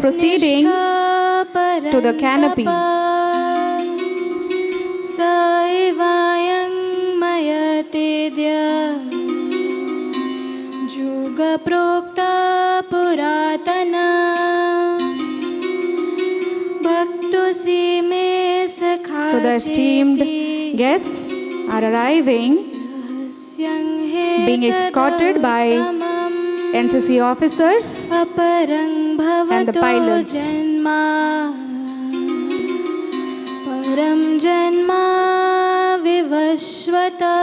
proceeding to the canopy. Saivayang mayatedya Juga prokta puratana Bhaktusi me sakha. So the esteemed guests are arriving, being escorted by NCC officers and the pilots. Param janma vivashvata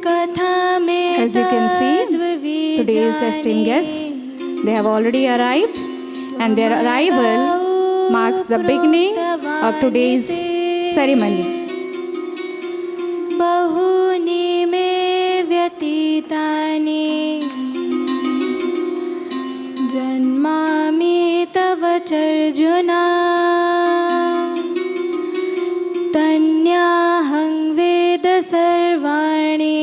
katha me. As you can see, today's esteemed guests, they have already arrived, and their arrival marks the beginning of today's ceremony. Bahuni me vyatitani janmami tava charjuna tanyahang veda sarvani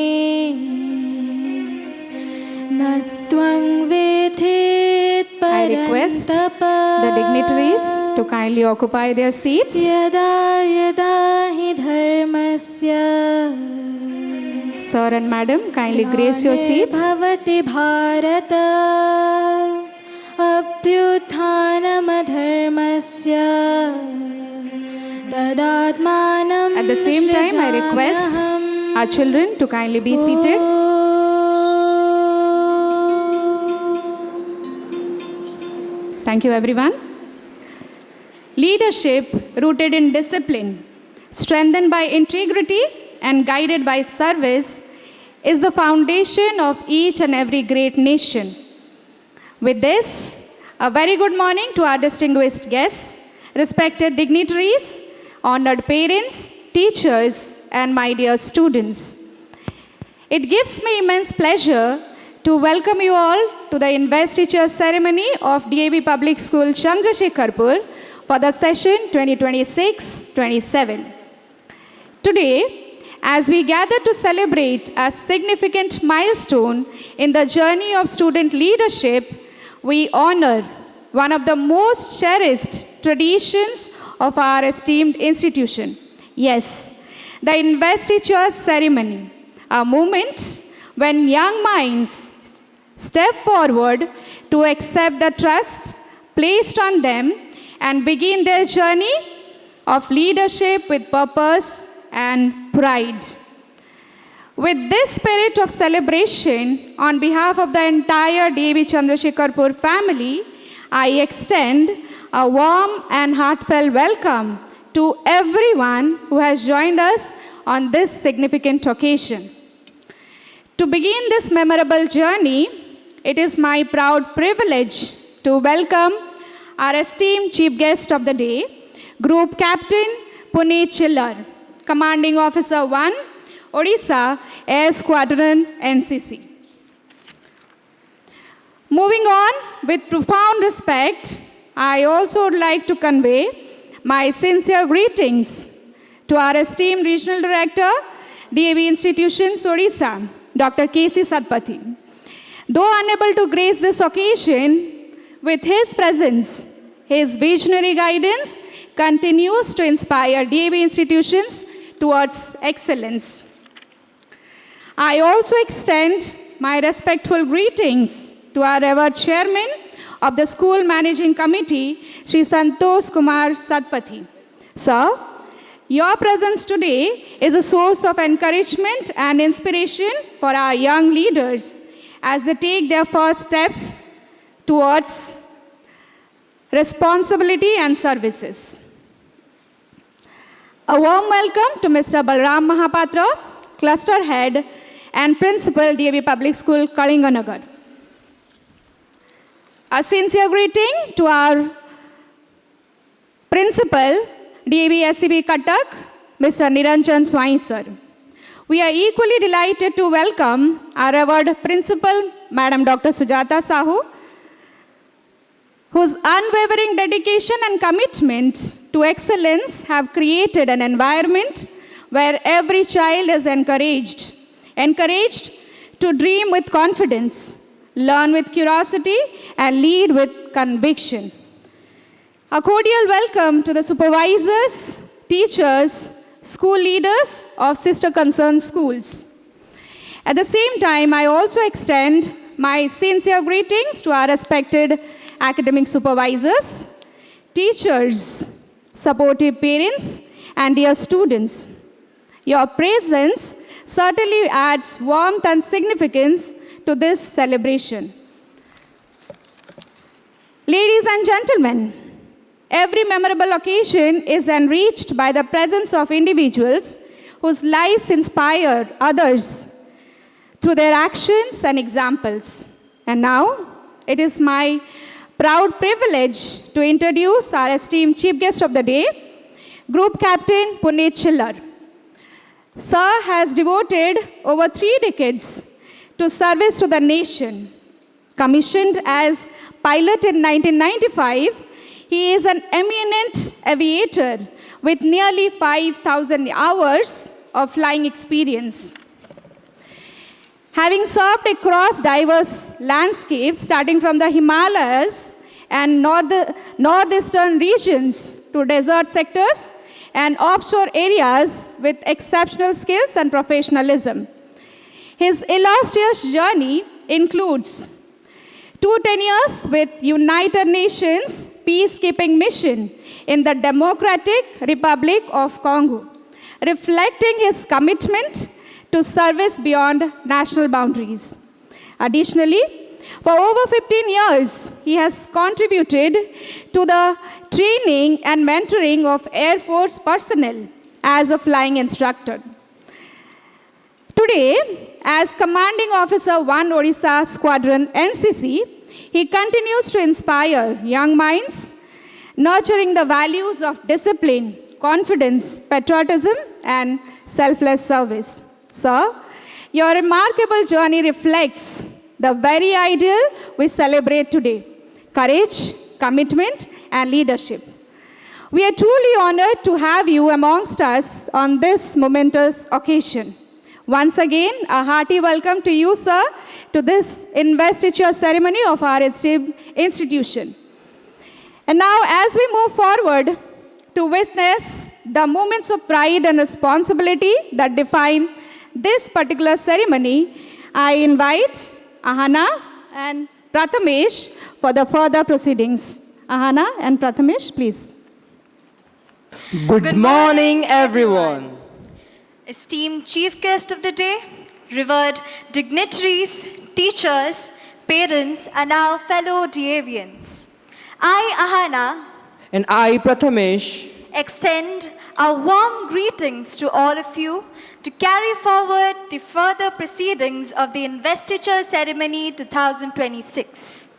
natvang vedhet I request the dignitaries to kindly occupy their seats. Yada yada hi dharmasya Sir and madam, kindly grace your seats. Bhavati bharata abhyuthanam dharmasya tadatmanam. At the same time, I request our children to kindly be seated. Thank you, everyone. Leadership rooted in discipline, strengthened by integrity, and guided by service is the foundation of each and every great nation. With this, a very good morning to our distinguished guests, respected dignitaries, honored parents, teachers, and my dear students. It gives me immense pleasure to welcome you all to the Investiture Ceremony of DAV Public School Chandrasekharpur for the session 2026-27. Today, as we gather to celebrate a significant milestone in the journey of student leadership, we honor one of the most cherished traditions of our esteemed institution. Yes, the Investiture Ceremony, a moment when young minds step forward to accept the trust placed on them and begin their journey of leadership with purpose and pride. With this spirit of celebration, on behalf of the entire DAV Chandrasekharpur family, I extend a warm and heartfelt welcome to everyone who has joined us on this significant occasion. To begin this memorable journey, it is my proud privilege to welcome our esteemed chief guest of the day, Group Captain Puneet Chillar, Commanding Officer 1, Odisha Air Squadron NCC. Moving on, with profound respect, I also would like to convey my sincere greetings to our esteemed Regional Director, DAV Institutions Odisha, Dr. K.C. Satpathy. Though unable to grace this occasion, with his presence, his visionary guidance continues to inspire DAV institutions towards excellence. I also extend my respectful greetings to our ever chairman of the School Managing Committee, Sri Santosh Kumar Satpathy. Sir, your presence today is a source of encouragement and inspiration for our young leaders as they take their first steps towards responsibility and services. A warm welcome to Mr. Balram Mahapatra, Cluster Head and Principal, DAV Public School, Kalinganagar. A sincere greeting to our Principal, DAV SCB Cuttack, Mr. Niranjan Swai sir. We are equally delighted to welcome our revered Principal, Madam Dr. Sujata Sahu, whose unwavering dedication and commitment to excellence have created an environment where every child is encouraged to dream with confidence, learn with curiosity, and lead with conviction. A cordial welcome to the supervisors, teachers, school leaders of sister concerned schools. At the same time, I also extend my sincere greetings to our respected academic supervisors, teachers, supportive parents, and dear students. Your presence certainly adds warmth and significance to this celebration. Ladies and gentlemen, every memorable occasion is enriched by the presence of individuals whose lives inspire others through their actions and examples. And now, it is my proud privilege to introduce our esteemed chief guest of the day, Group Captain Puneet Chillar. Sir has devoted over 3 decades to service to the nation. Commissioned as pilot in 1995, he is an eminent aviator with nearly 5,000 hours of flying experience. Having served across diverse landscapes, starting from the Himalayas and northeastern regions to desert sectors and offshore areas with exceptional skills and professionalism. His illustrious journey includes 2 tenures with United Nations peacekeeping mission in the Democratic Republic of Congo, reflecting his commitment to service beyond national boundaries. Additionally, for over 15 years, he has contributed to the training and mentoring of Air Force personnel as a flying instructor. Today, as Commanding Officer 1 Odisha Squadron NCC, he continues to inspire young minds, nurturing the values of discipline, confidence, patriotism, and selfless service. Sir, your remarkable journey reflects the very ideal we celebrate today: courage, commitment, and leadership. We are truly honored to have you amongst us on this momentous occasion. Once again, a hearty welcome to you, sir, to this investiture ceremony of our institution. And now, as we move forward to witness the moments of pride and responsibility that define this particular ceremony, I invite Ahana and Prathamesh for the further proceedings. Ahana and Prathamesh, please. Good morning, everyone. Esteemed chief guest of the day, revered dignitaries, teachers, parents, and our fellow Deavians. I, Ahana, And I, Prathamesh, extend our warm greetings to all of you to carry forward the further proceedings of the Investiture Ceremony 2026.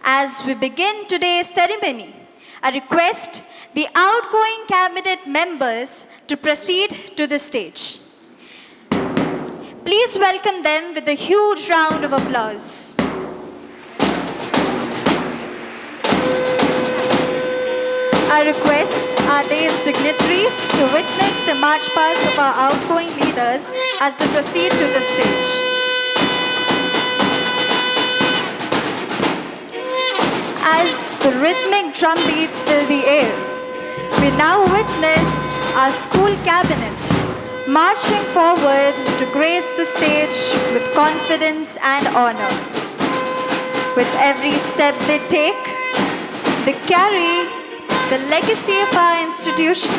As we begin today's ceremony, I request the outgoing cabinet members to proceed to the stage. Please welcome them with a huge round of applause. I request our day's dignitaries to witness the march past of our outgoing leaders as they proceed to the stage. As the rhythmic drum beats fill the air, we now witness our school cabinet marching forward to grace the stage with confidence and honor. With every step they take, they carry the legacy of our institution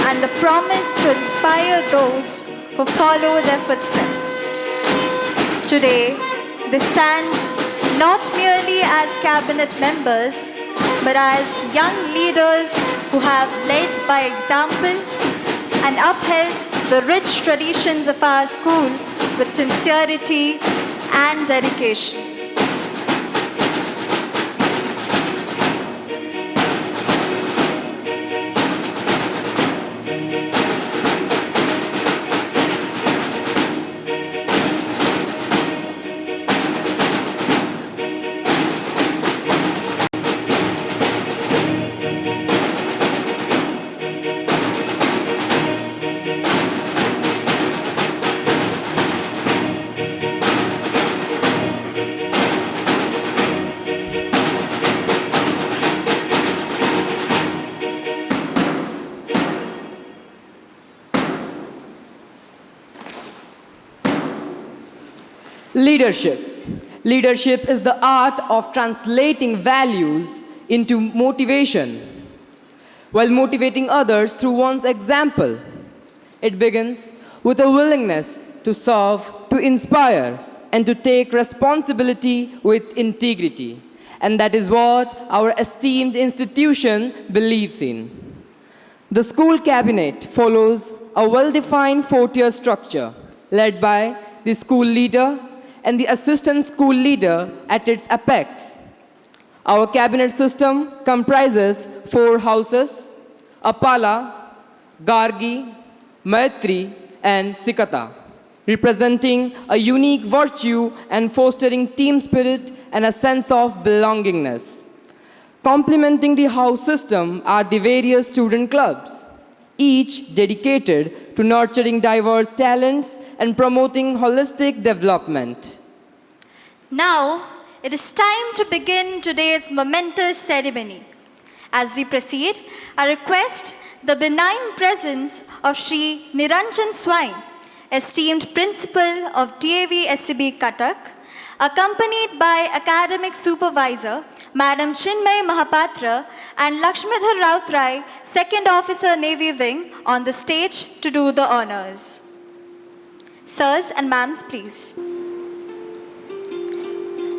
and the promise to inspire those who follow their footsteps. Today, they stand not merely as cabinet members, but as young leaders who have led by example and upheld the rich traditions of our school with sincerity and dedication. Leadership. Leadership is the art of translating values into motivation while motivating others through one's example. It begins with a willingness to serve, to inspire, and to take responsibility with integrity. And that is what our esteemed institution believes in. The school cabinet follows a well-defined four-tier structure led by the school leader and the assistant school leader at its apex. Our cabinet system comprises four houses: Apala, Gargi, Maitri, and Sikata, representing a unique virtue and fostering team spirit and a sense of belongingness. Complementing the house system are the various student clubs, each dedicated to nurturing diverse talents and promoting holistic development. Now, it is time to begin today's momentous ceremony. As we proceed, I request the benign presence of Sri Niranjan Swain, esteemed principal of DAV SCB Cuttack, accompanied by academic supervisor Madam Chinmay Mahapatra and Lakshmidhar Rautrai, second officer Navy Wing, on the stage to do the honors. Sirs and ma'ams, please.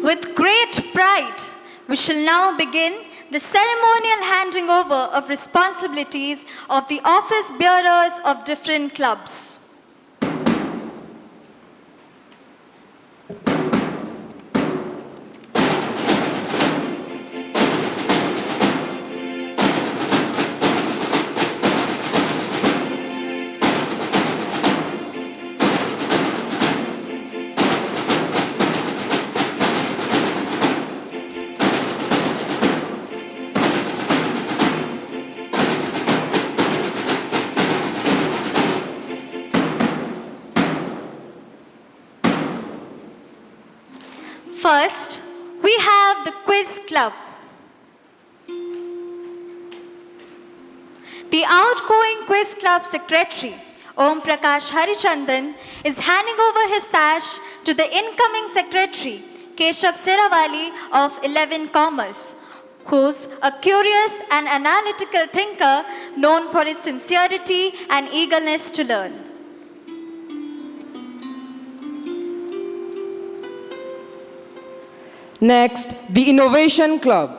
With great pride, we shall now begin the ceremonial handing over of responsibilities of the office bearers of different clubs. First, we have the Quiz Club. The outgoing Quiz Club secretary, Om Prakash Harichandan, is handing over his sash to the incoming secretary, Keshav Sirawali of 11 Commerce, who's a curious and analytical thinker known for his sincerity and eagerness to learn. Next, the Innovation Club.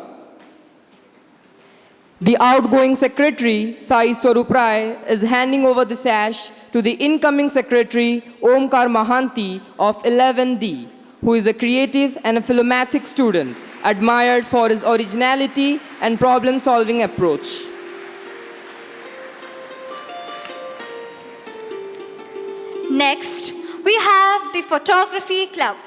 The outgoing secretary, Sai Swarup Rai, is handing over the sash to the incoming secretary, Omkar Mahanti of 11D, who is a creative and a philomathic student, admired for his originality and problem-solving approach. Next, we have the Photography Club.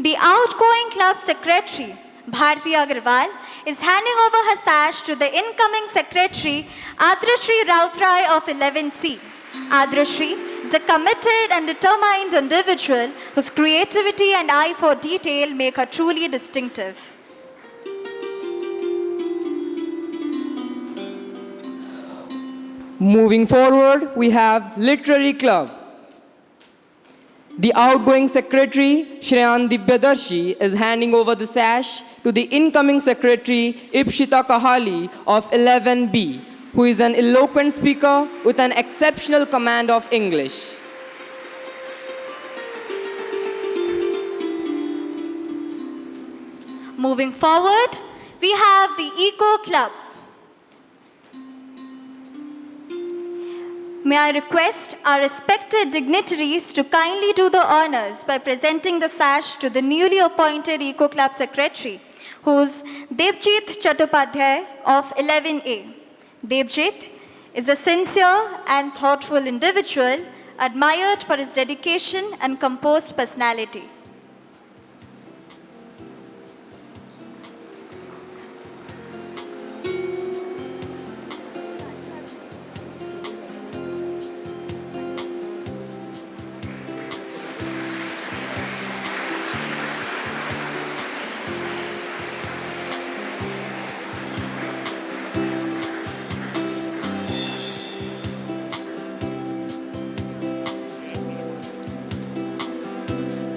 The outgoing club secretary, Bharti Agarwal, is handing over her sash to the incoming secretary, Adrashri Rautrai of 11C. Adrashri is a committed and determined individual whose creativity and eye for detail make her truly distinctive. Moving forward, we have Literary Club. The outgoing secretary, Shreyan Dibyadarshi, is handing over the sash to the incoming secretary, Ipshita Kahali of 11B, who is an eloquent speaker with an exceptional command of English. Moving forward, we have the Eco Club. May I request our respected dignitaries to kindly do the honors by presenting the sash to the newly appointed Eco Club Secretary, who's Debjit Chattopadhyay of 11A. Debjit is a sincere and thoughtful individual, admired for his dedication and composed personality.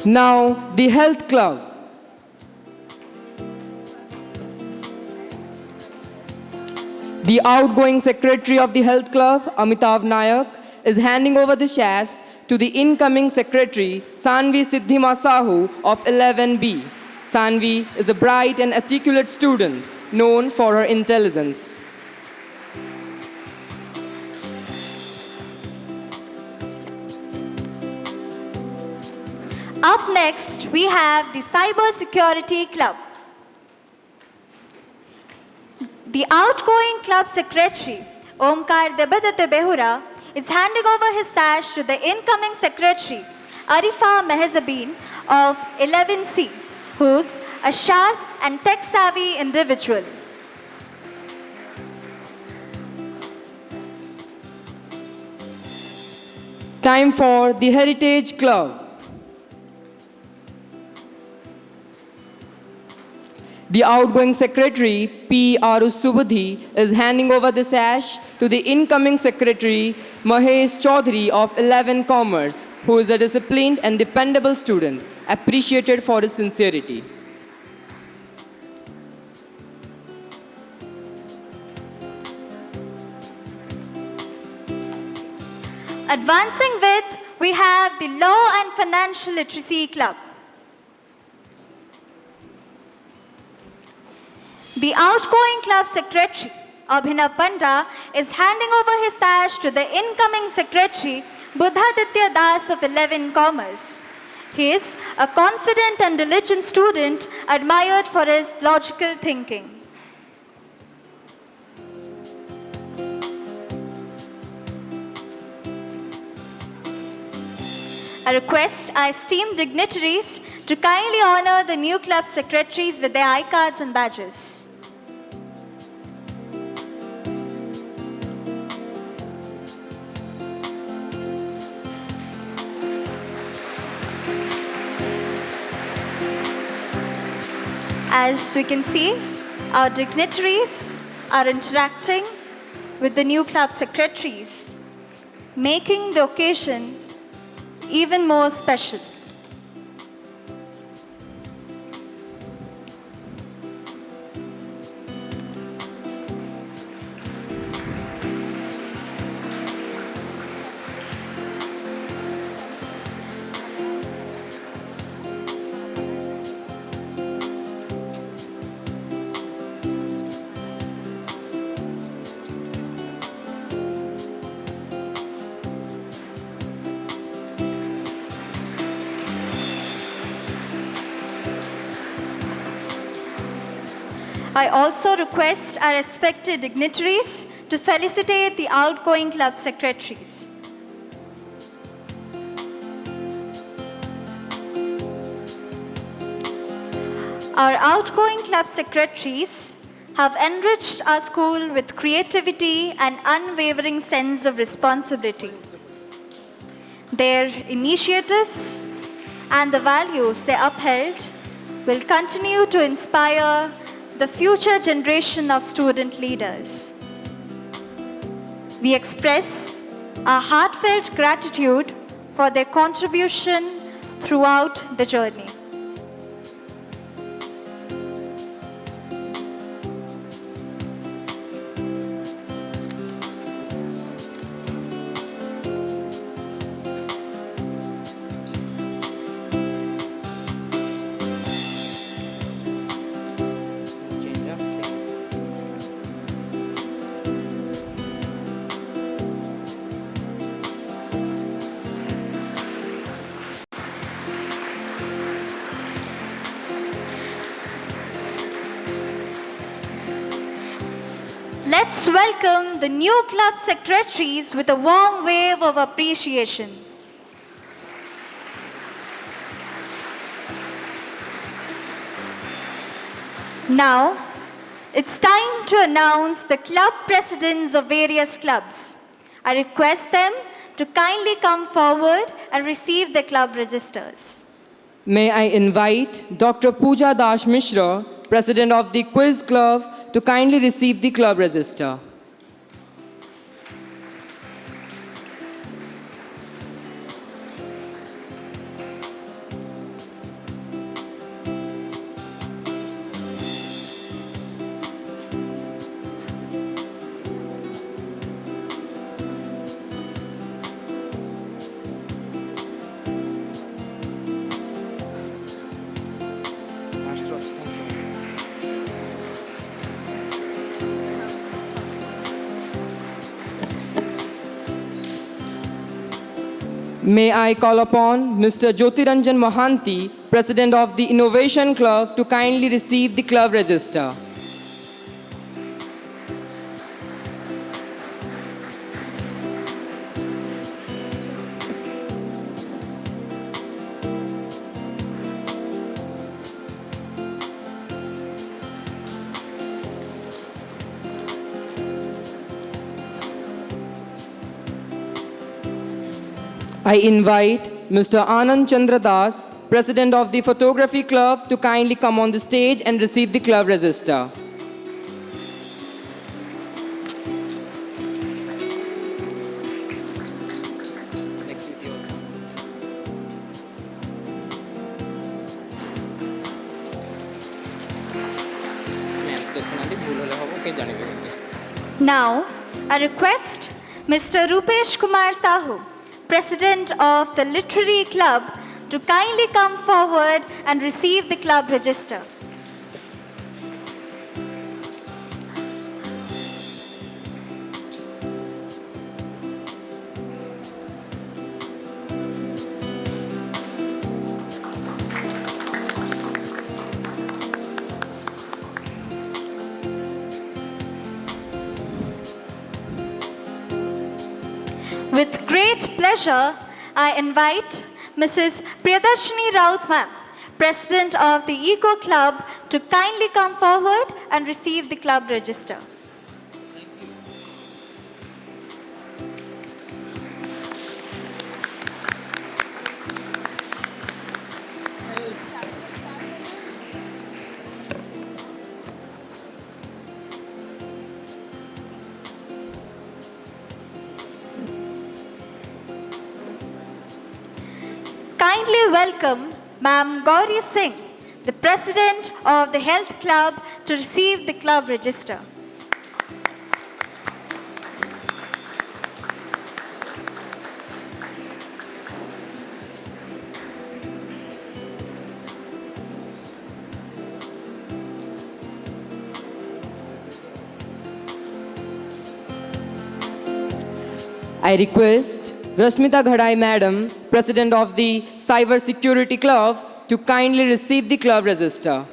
Now, the Health Club. The outgoing secretary of the Health Club, Amitav Nayak, is handing over the shares to the incoming secretary, Sanvi Siddhima Sahu of 11B. Sanvi is a bright and articulate student known for her intelligence. Up next, we have the Cyber Security Club. The outgoing club secretary, Omkar Debadatte Behura, is handing over his sash to the incoming secretary, Arifa Mehzabin of 11C, who's a sharp and tech-savvy individual. Time for the Heritage Club. The outgoing secretary, P. Aru Subudhi, is handing over the sash to the incoming secretary, Mahesh Chaudhary of 11 Commerce, who is a disciplined and dependable student, appreciated for his sincerity. Advancing with, we have the Law and Financial Literacy Club. The outgoing club secretary, Abhinav Panda, is handing over his sash to the incoming secretary, Buddhaditya Das of 11 Commerce. He is a confident and diligent student admired for his logical thinking. I request our esteemed dignitaries to kindly honor the new club secretaries with their I-cards and badges. As we can see, our dignitaries are interacting with the new club secretaries, making the occasion even more special. I also request our respected dignitaries to felicitate the outgoing club secretaries. Our outgoing club secretaries have enriched our school with creativity and unwavering sense of responsibility. Their initiatives and the values they upheld will continue to inspire the future generation of student leaders. We express our heartfelt gratitude for their contribution throughout the journey. Let's welcome the new club secretaries with a warm wave of appreciation. Now, it's time to announce the club presidents of various clubs. I request them to kindly come forward and receive their club registers. May I invite Dr. Pooja Dash Mishra, President of the Quiz Club, to kindly receive the club register. May I call upon Mr. Jyotiranjan Mohanty, President of the Innovation Club, to kindly receive the club register. I invite Mr. Anand Chandra Das, President of the Photography Club, to kindly come on the stage and receive the club register. Now, I request Mr. Rupesh Kumar Sahu, President of the Literary Club, to kindly come forward and receive the club register. With great pleasure, I invite Mrs. Priyadarshini Raut ma'am, President of the Eco Club, to kindly come forward and receive the club register. Kindly welcome Ma'am Gauri Singh, the President of the Health Club, to receive the club register. I request Rashmita Ghadai Madam, President of the Cyber Security Club, to kindly receive the club register.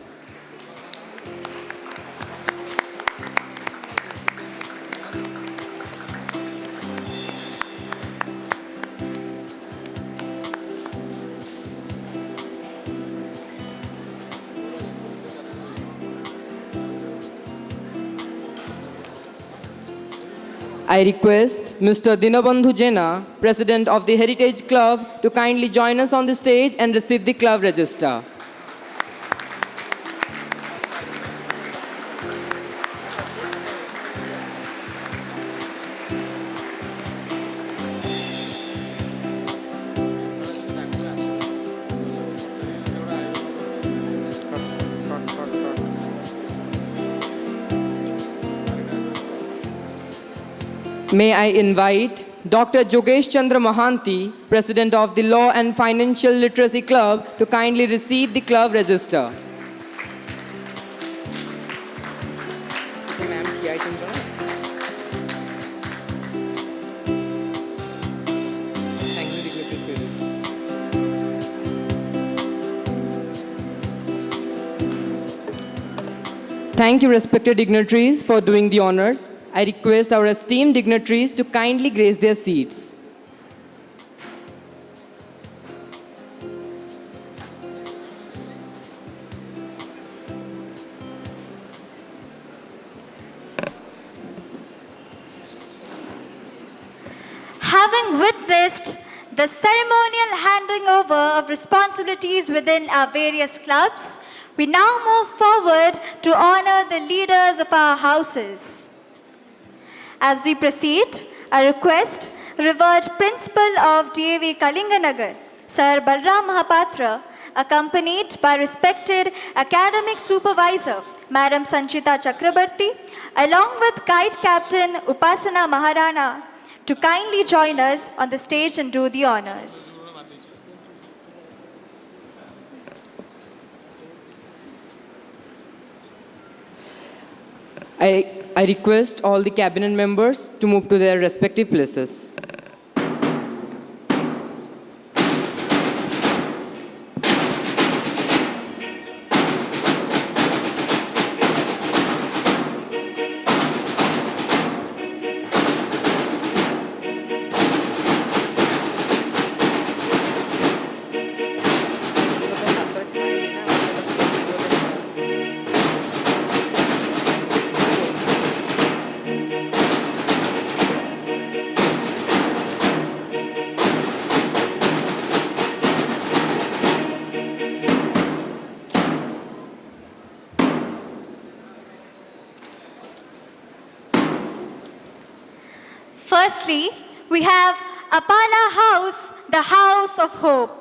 I request Mr. Dinabandhu Jena, President of the Heritage Club, to kindly join us on the stage and receive the club register. May I invite Dr. Jogesh Chandra Mohanty, President of the Law and Financial Literacy Club, to kindly receive the club register. Thank you, respected dignitaries, for doing the honors. I request our esteemed dignitaries to kindly grace their seats. Having witnessed the ceremonial handing over of responsibilities within our various clubs, we now move forward to honor the leaders of our houses. As we proceed, I request revered Principal of DAV Kalinganagar, Sir Balram Mahapatra, accompanied by respected Academic Supervisor, Madam Sanchita Chakrabarti, along with Guide Captain Upasana Maharana, to kindly join us on the stage and do the honors. I request all the cabinet members to move to their respective places. Apala House, the house of hope.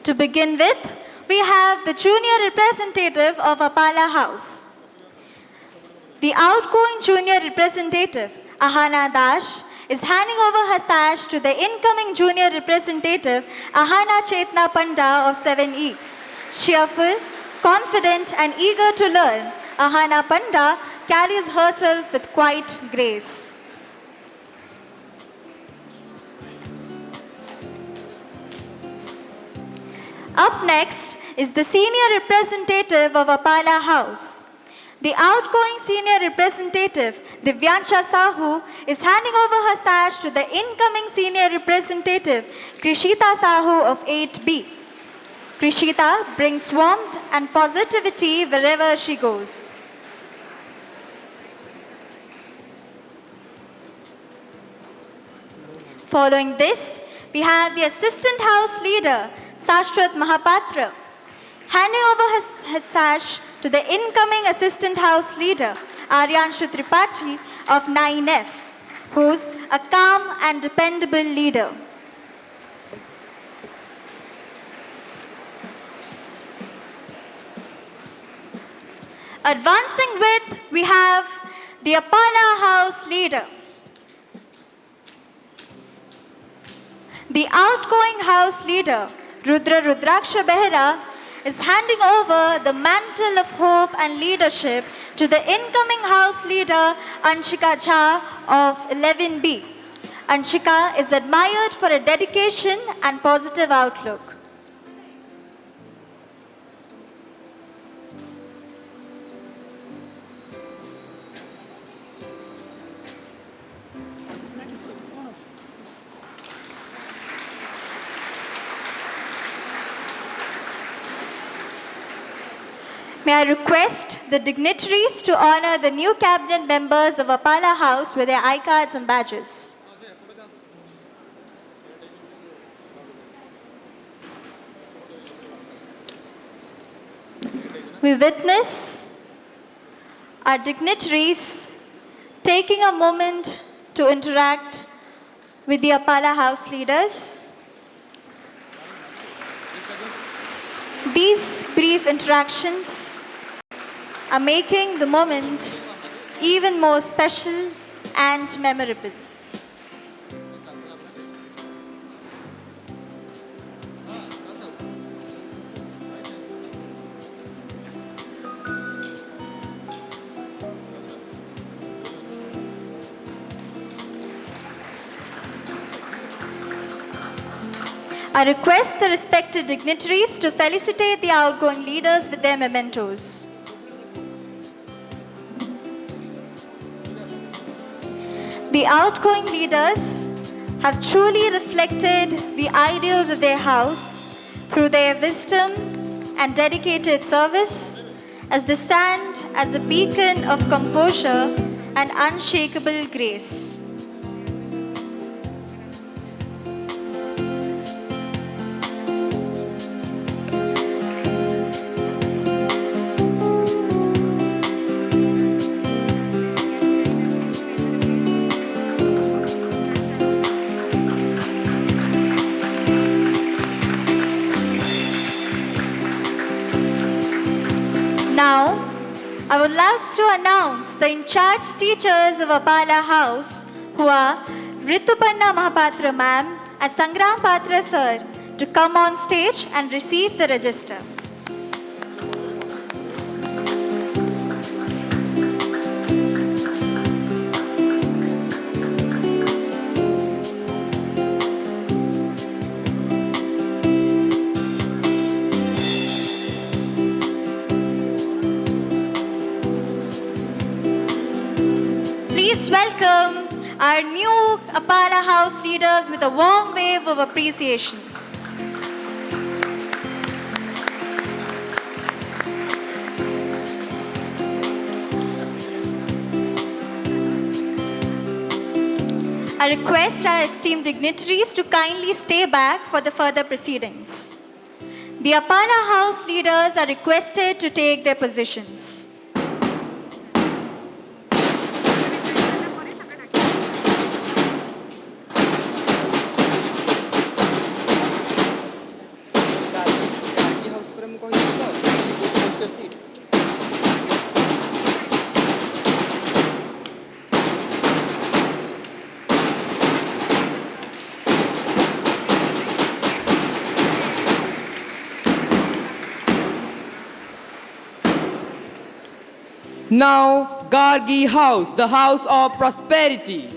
To begin with, we have the junior representative of Apala House. The outgoing junior representative, Ahana Dash, is handing over her sash to the incoming junior representative, Ahana Chetna Panda of 7E. Cheerful, confident and eager to learn, Ahana Panda carries herself with quiet grace. Up next is the senior representative of Apala House. The outgoing senior representative, Divyansha Sahu, is handing over her sash to the incoming senior representative, Krishita Sahu of 8B. Krishita brings warmth and positivity wherever she goes. Following this, we have the assistant house leader, Sashwat Mahapatra, handing over his sash to the incoming assistant house leader, Aryanshu Tripathi of 9F, who's a calm and dependable leader. Advancing with, we have the Apala house leader. The outgoing house leader, Rudra Rudraksha Behra, is handing over the mantle of hope and leadership to the incoming house leader, Anshika Jha of 11B. Anshika is admired for her dedication and positive outlook. May I request the dignitaries to honor the new cabinet members of Apala House with their I-cards and badges. We witness our dignitaries taking a moment to interact with the Apala House leaders. These brief interactions are making the moment even more special and memorable. I request the respected dignitaries to felicitate the outgoing leaders with their mementos. The outgoing leaders have truly reflected the ideals of their house through their wisdom and dedicated service as they stand as a beacon of composure and unshakable grace. Now, I would like to announce the in-charge teachers of Apala House, who are Ritupanna Mahapatra ma'am and Sangram Patra sir, to come on stage and receive the register. Please welcome our new Apala House House leaders with a warm wave of appreciation. I request our esteemed dignitaries to kindly stay back for the further proceedings. The Apana House leaders are requested to take their positions. Now, Gargi House, the house of prosperity.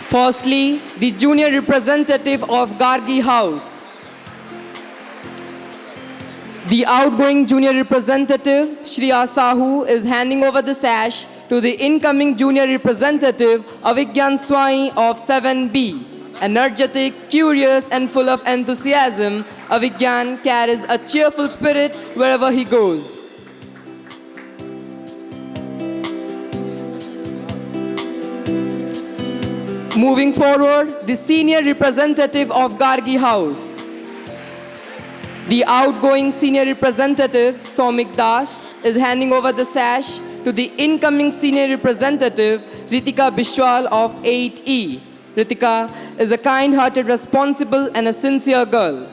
Firstly, the junior representative of Gargi House. The outgoing junior representative, Shriya Sahu, is handing over the sash to the incoming junior representative, Avigyan Swai of 7B. Energetic, curious, and full of enthusiasm, Avigyan carries a cheerful spirit wherever he goes. Moving forward, the senior representative of Gargi House. The outgoing senior representative, Somik Das, is handing over the sash to the incoming senior representative, Ritika Bishwal of 8E. Ritika is a kind-hearted, responsible, and a sincere girl.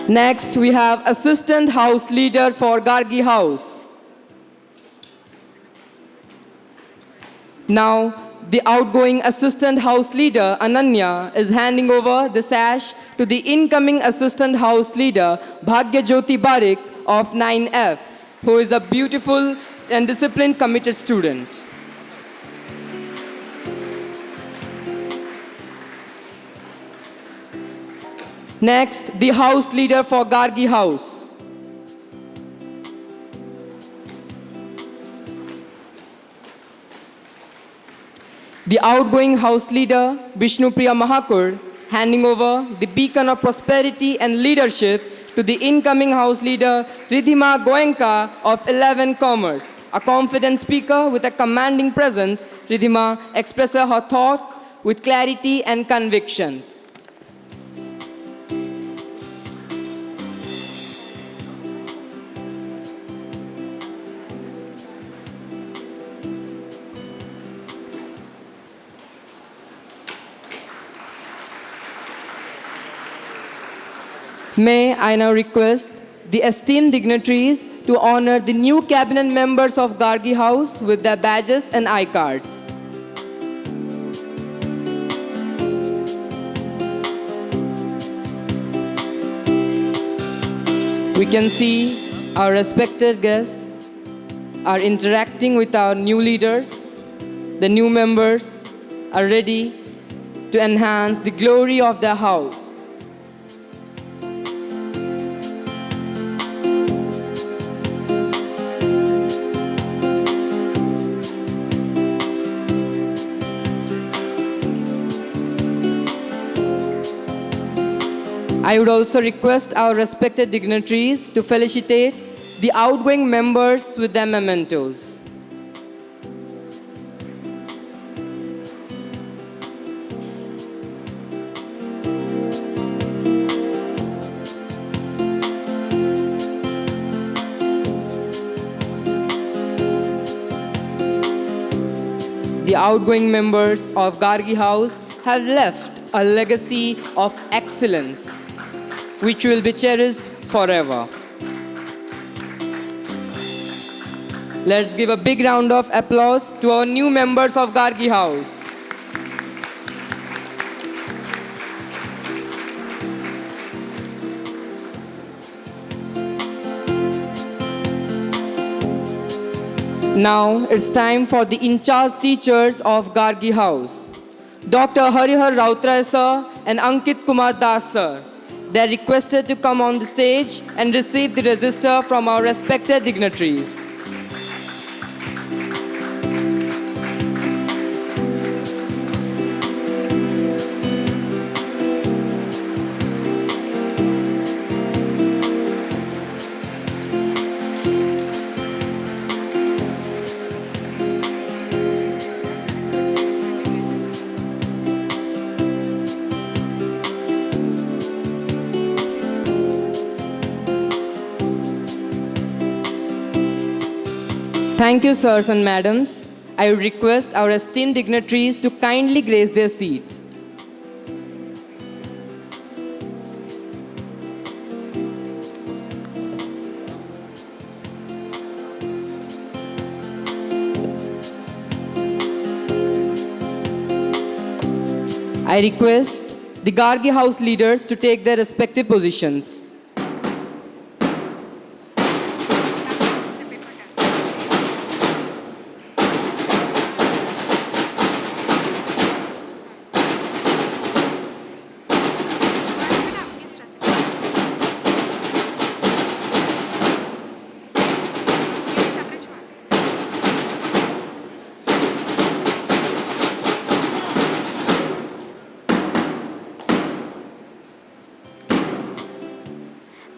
Next, we have Assistant House Leader for Gargi House. Now, the outgoing Assistant House Leader, Ananya, is handing over the sash to the incoming Assistant House Leader, Bhagya Jyoti Barik of 9F, who is a beautiful and disciplined, committed student. Next, the House Leader for Gargi House. The outgoing House Leader, Vishnupriya Mahakur, handing over the beacon of prosperity and leadership to the incoming House Leader, Ridhima Goenka of 11 Commerce. A confident speaker with a commanding presence, Ridhima expresses her thoughts with clarity and convictions. May I now request the esteemed dignitaries to honor the new cabinet members of Gargi House with their badges and I-cards. We can see our respected guests are interacting with our new leaders. The new members are ready to enhance the glory of their house. I would also request our respected dignitaries to felicitate the outgoing members with their mementos. The outgoing members of Gargi House have left a legacy of excellence, which will be cherished forever. Let's give a big round of applause to our new members of Gargi House. Now it's time for the in-charge teachers of Gargi House. Dr. Harihar Rautray sir and Ankit Kumar Das sir. They are requested to come on the stage and receive the register from our respected dignitaries. Thank you, sirs and madams. I request our esteemed dignitaries to kindly grace their seats. I request the Gargi House leaders to take their respective positions.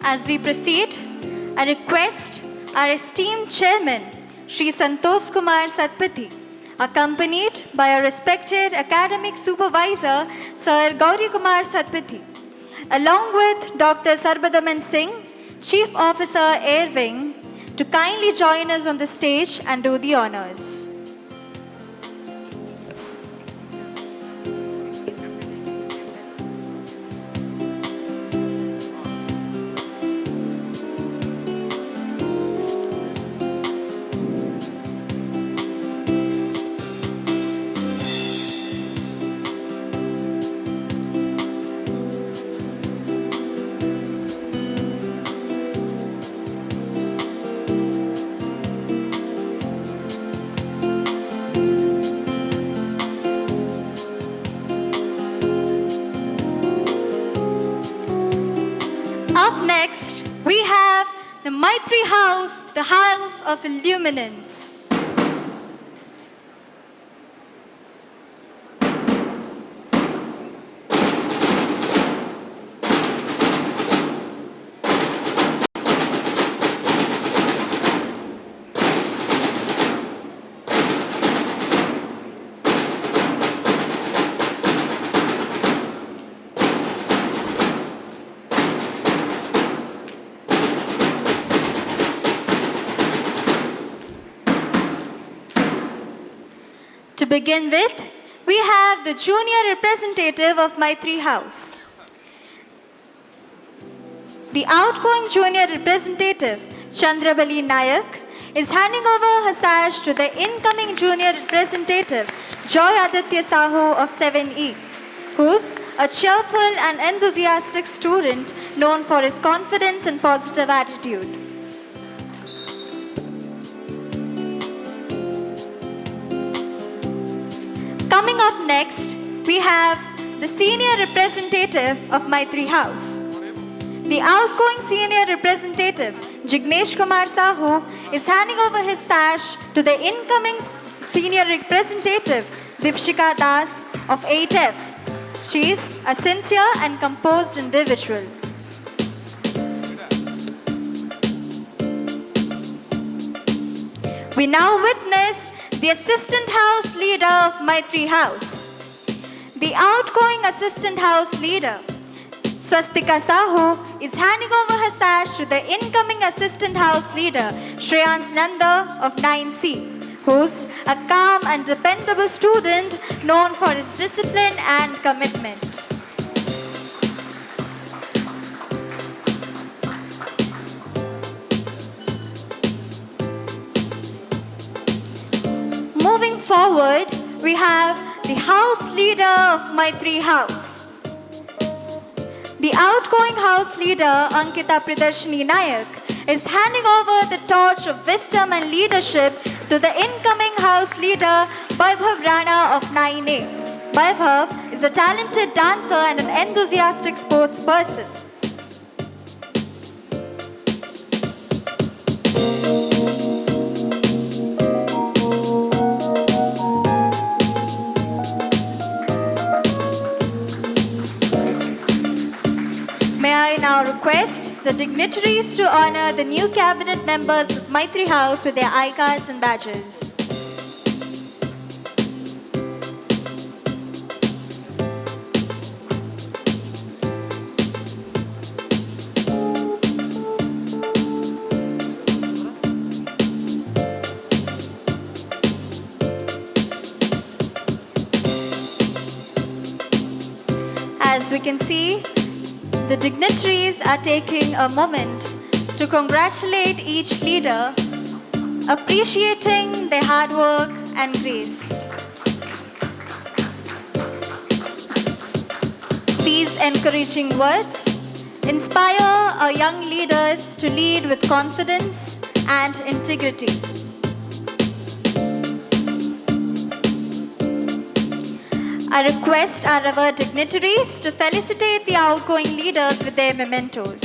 As we proceed, I request our esteemed chairman, Sri Santosh Kumar Satpathy, accompanied by our respected academic supervisor, Sir Gauri Kumar Satpathy, along with Dr. Sarbadaman Singh, Chief Officer Air Wing, to kindly join us on the stage and do the honors. Up next, we have the Maitri House, the House of Illuminance. To begin with, we have the junior representative of Maitri House. The outgoing junior representative, Chandrabali Nayak, is handing over her sash to the incoming junior representative, Joy Aditya Sahu of 7E, who's a cheerful and enthusiastic student known for his confidence and positive attitude. Coming up next, we have the senior representative of Maitri House. The outgoing senior representative, Jignesh Kumar Sahu, is handing over his sash to the incoming senior representative, Dipshika Das of 8F. She is a sincere and composed individual. We now witness the Assistant House Leader of Maitri House. The outgoing Assistant House Leader, Swastika Sahu, is handing over her sash to the incoming Assistant House Leader, Shreyans Nanda of 9C, who's a calm and dependable student known for his discipline and commitment. forward, we have the house leader of Maitri House. The outgoing house leader, Ankita Pridarshini Nayak, is handing over the torch of wisdom and leadership to the incoming house leader, Vaibhav Rana of 9A. Vaibhav is a talented dancer and an enthusiastic sports person. May I now request the dignitaries to honor the new cabinet members of Maitri House with their I-cards and badges. As we can see, the dignitaries are taking a moment to congratulate each leader, appreciating their hard work and grace. These encouraging words inspire our young leaders to lead with confidence and integrity. I request our dignitaries to felicitate the outgoing leaders with their mementos.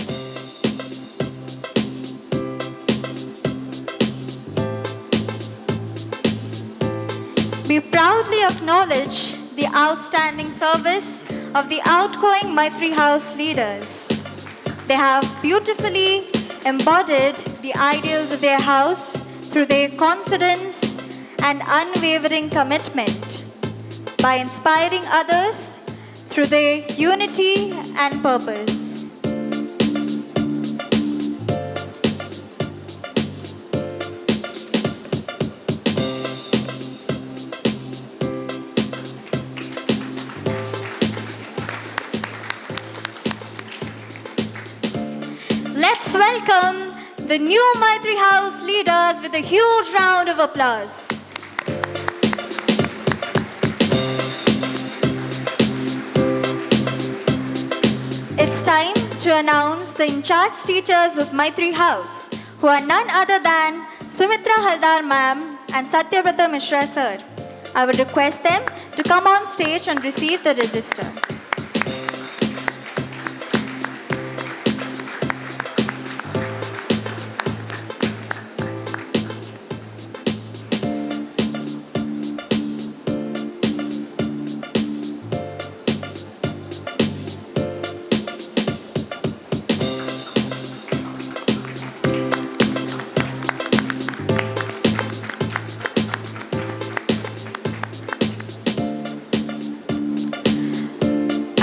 We proudly acknowledge the outstanding service of the outgoing Maitri House leaders. They have beautifully embodied the ideals of their house through their confidence and unwavering commitment, by inspiring others through their unity and purpose. Let's welcome the new Maitri House leaders with a huge round of applause. It's time to announce the in-charge teachers of Maitri House, who are none other than Sumitra Haldar ma'am and Satyavrata Mishra sir. I would request them to come on stage and receive the register.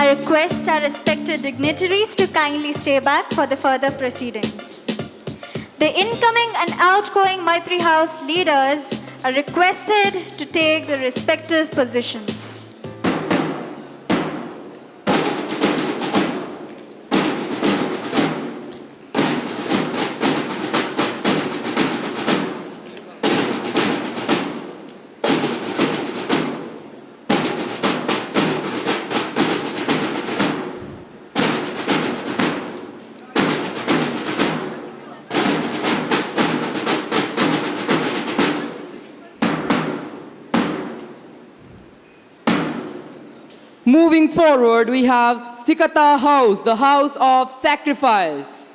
I request our respected dignitaries to kindly stay back for the further proceedings. The incoming and outgoing Maitri House leaders are requested to take their respective positions. Moving forward, we have Sikata House, the house of sacrifice.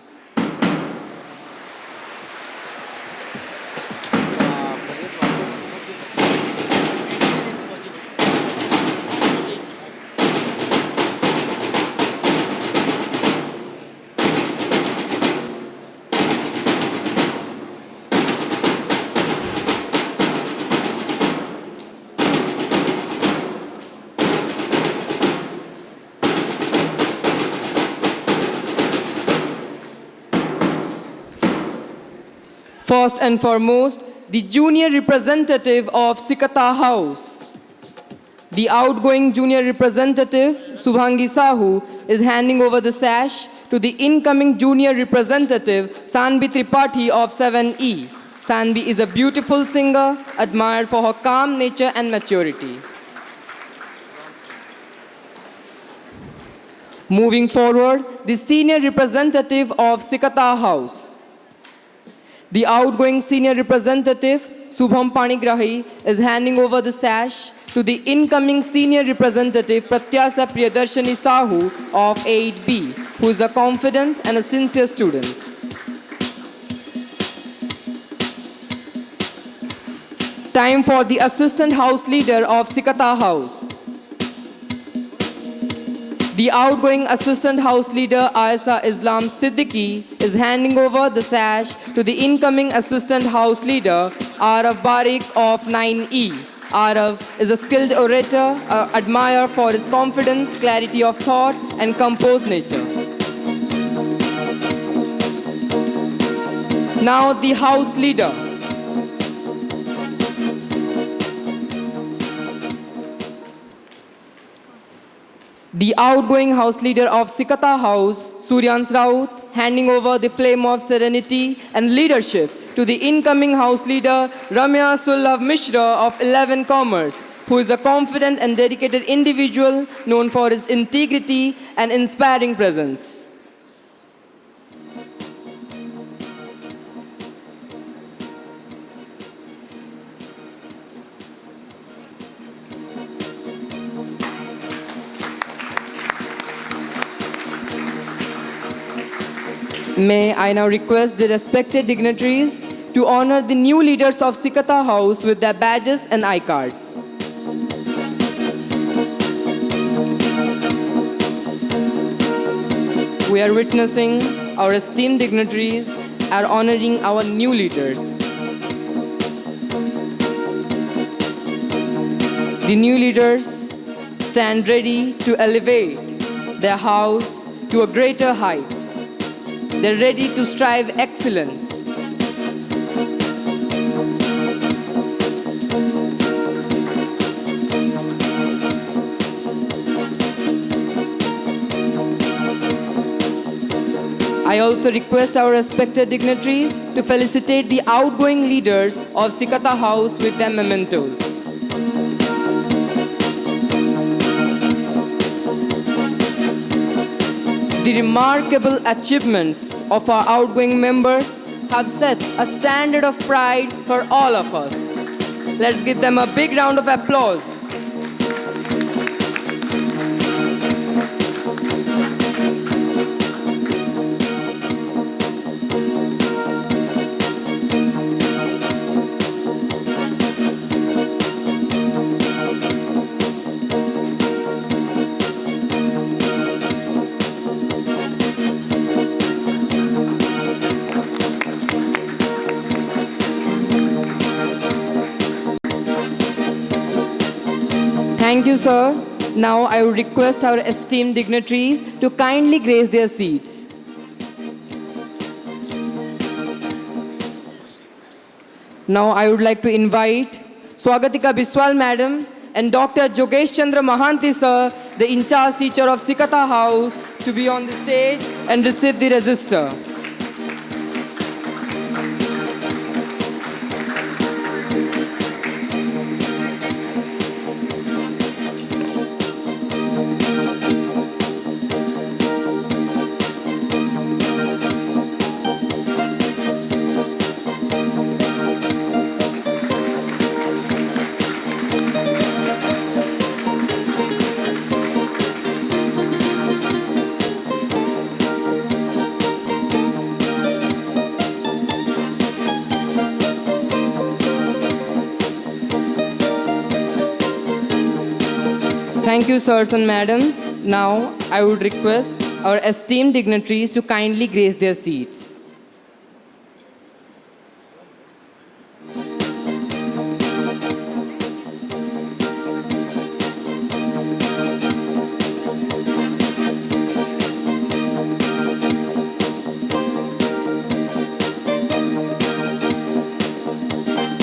First and foremost, the junior representative of Sikata House. The outgoing junior representative, Subhangi Sahu, is handing over the sash to the incoming junior representative, Sanbi Tripathi of 7E. Sanvi is a beautiful singer, admired for her calm nature and maturity. Moving forward, the senior representative of Sikata House. The outgoing senior representative, Subham Panigrahi, is handing over the sash to the incoming senior representative, Pratyasha Priyadarshani Sahu of 8B, who is a confident and a sincere student. Time for the assistant house leader of Sikata House. The outgoing assistant house leader, Ayesha Islam Siddiqui, is handing over the sash to the incoming assistant house leader, Arav Barik of 9E. Arav is a skilled orator, admired for his confidence, clarity of thought, and composed nature. Now the house leader. The outgoing house leader of Sikata House, Suryans Raut, handing over the flame of serenity and leadership to the incoming house leader, Ramya Sullav Mishra of 11 Commerce, who is a confident and dedicated individual known for his integrity and inspiring presence. May I now request the respected dignitaries to honor the new leaders of Sikata House with their badges and I-cards. We are witnessing our esteemed dignitaries are honoring our new leaders. The new leaders stand ready to elevate their house to a greater heights. They're ready to strive excellence. I also request our respected dignitaries to felicitate the outgoing leaders of Sikata House with their mementos. The remarkable achievements of our outgoing members have set a standard of pride for all of us. Let's give them a big round of applause. Thank you, sir. Now I would request our esteemed dignitaries to kindly grace their seats. Now I would like to invite Swagatika Biswal Madam and Dr. Jogesh Chandra Mahanti sir, the in-charge teacher of Sikata House, to be on the stage and receive the register. Thank you, sirs and madams. Now, I would request our esteemed dignitaries to kindly grace their seats.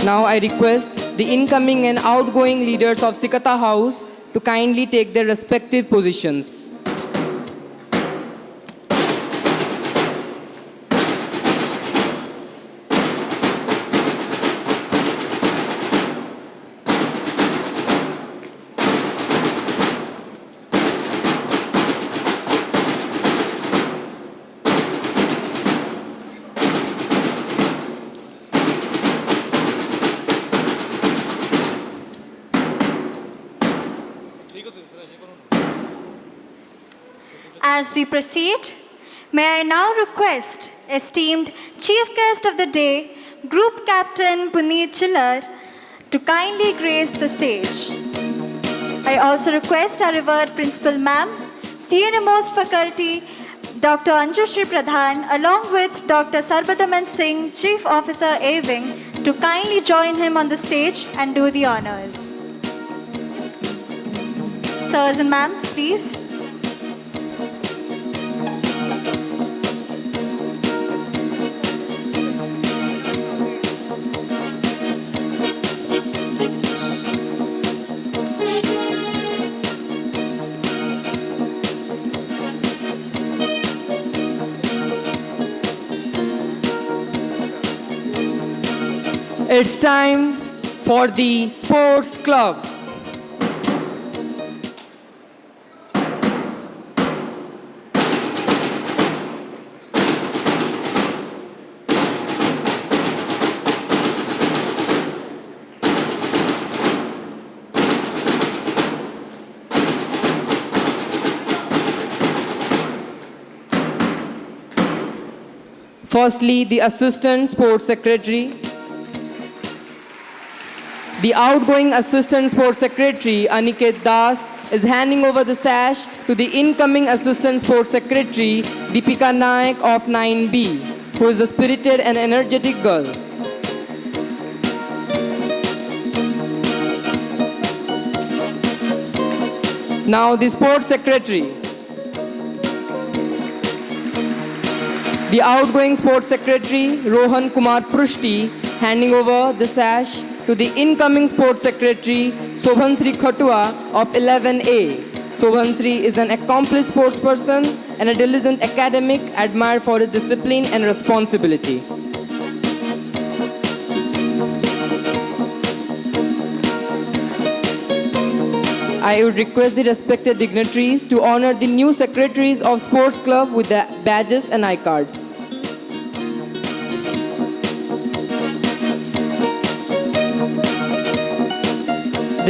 Now, I request the incoming and outgoing leaders of Sikata House to kindly take their respective positions. As we proceed, may I now request esteemed Chief Guest of the Day, Group Captain Puneet Chillar, to kindly grace the stage. I also request our revered Principal Ma'am, Senior Most Faculty, Dr. Anjushri Pradhan, along with Dr. Sarbadaman Singh, Chief Officer A-Wing, to kindly join him on the stage and do the honors. Sirs and ma'ams, please. It's time for the sports club. Firstly, the Assistant Sports Secretary. The outgoing Assistant Sports Secretary, Aniket Das, is handing over the sash to the incoming Assistant Sports Secretary, Deepika Naik of 9B, who is a spirited and energetic girl. Now the Sports Secretary. The outgoing Sports Secretary, Rohan Kumar Prushti, handing over the sash to the incoming Sports Secretary, Sobhansri Khatua of 11A. Sobhansri is an accomplished sports person and a diligent academic admired for his discipline and responsibility. I would request the respected dignitaries to honor the new secretaries of Sports Club with their badges and I-cards.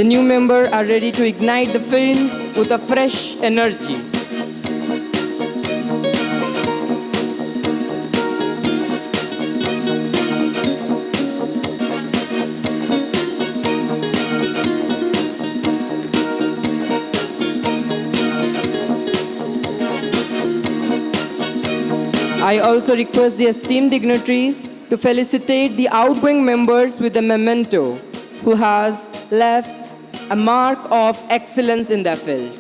The new members are ready to ignite the field with a fresh energy. I also request the esteemed dignitaries to felicitate the outgoing members with a memento who has left a mark of excellence in their field.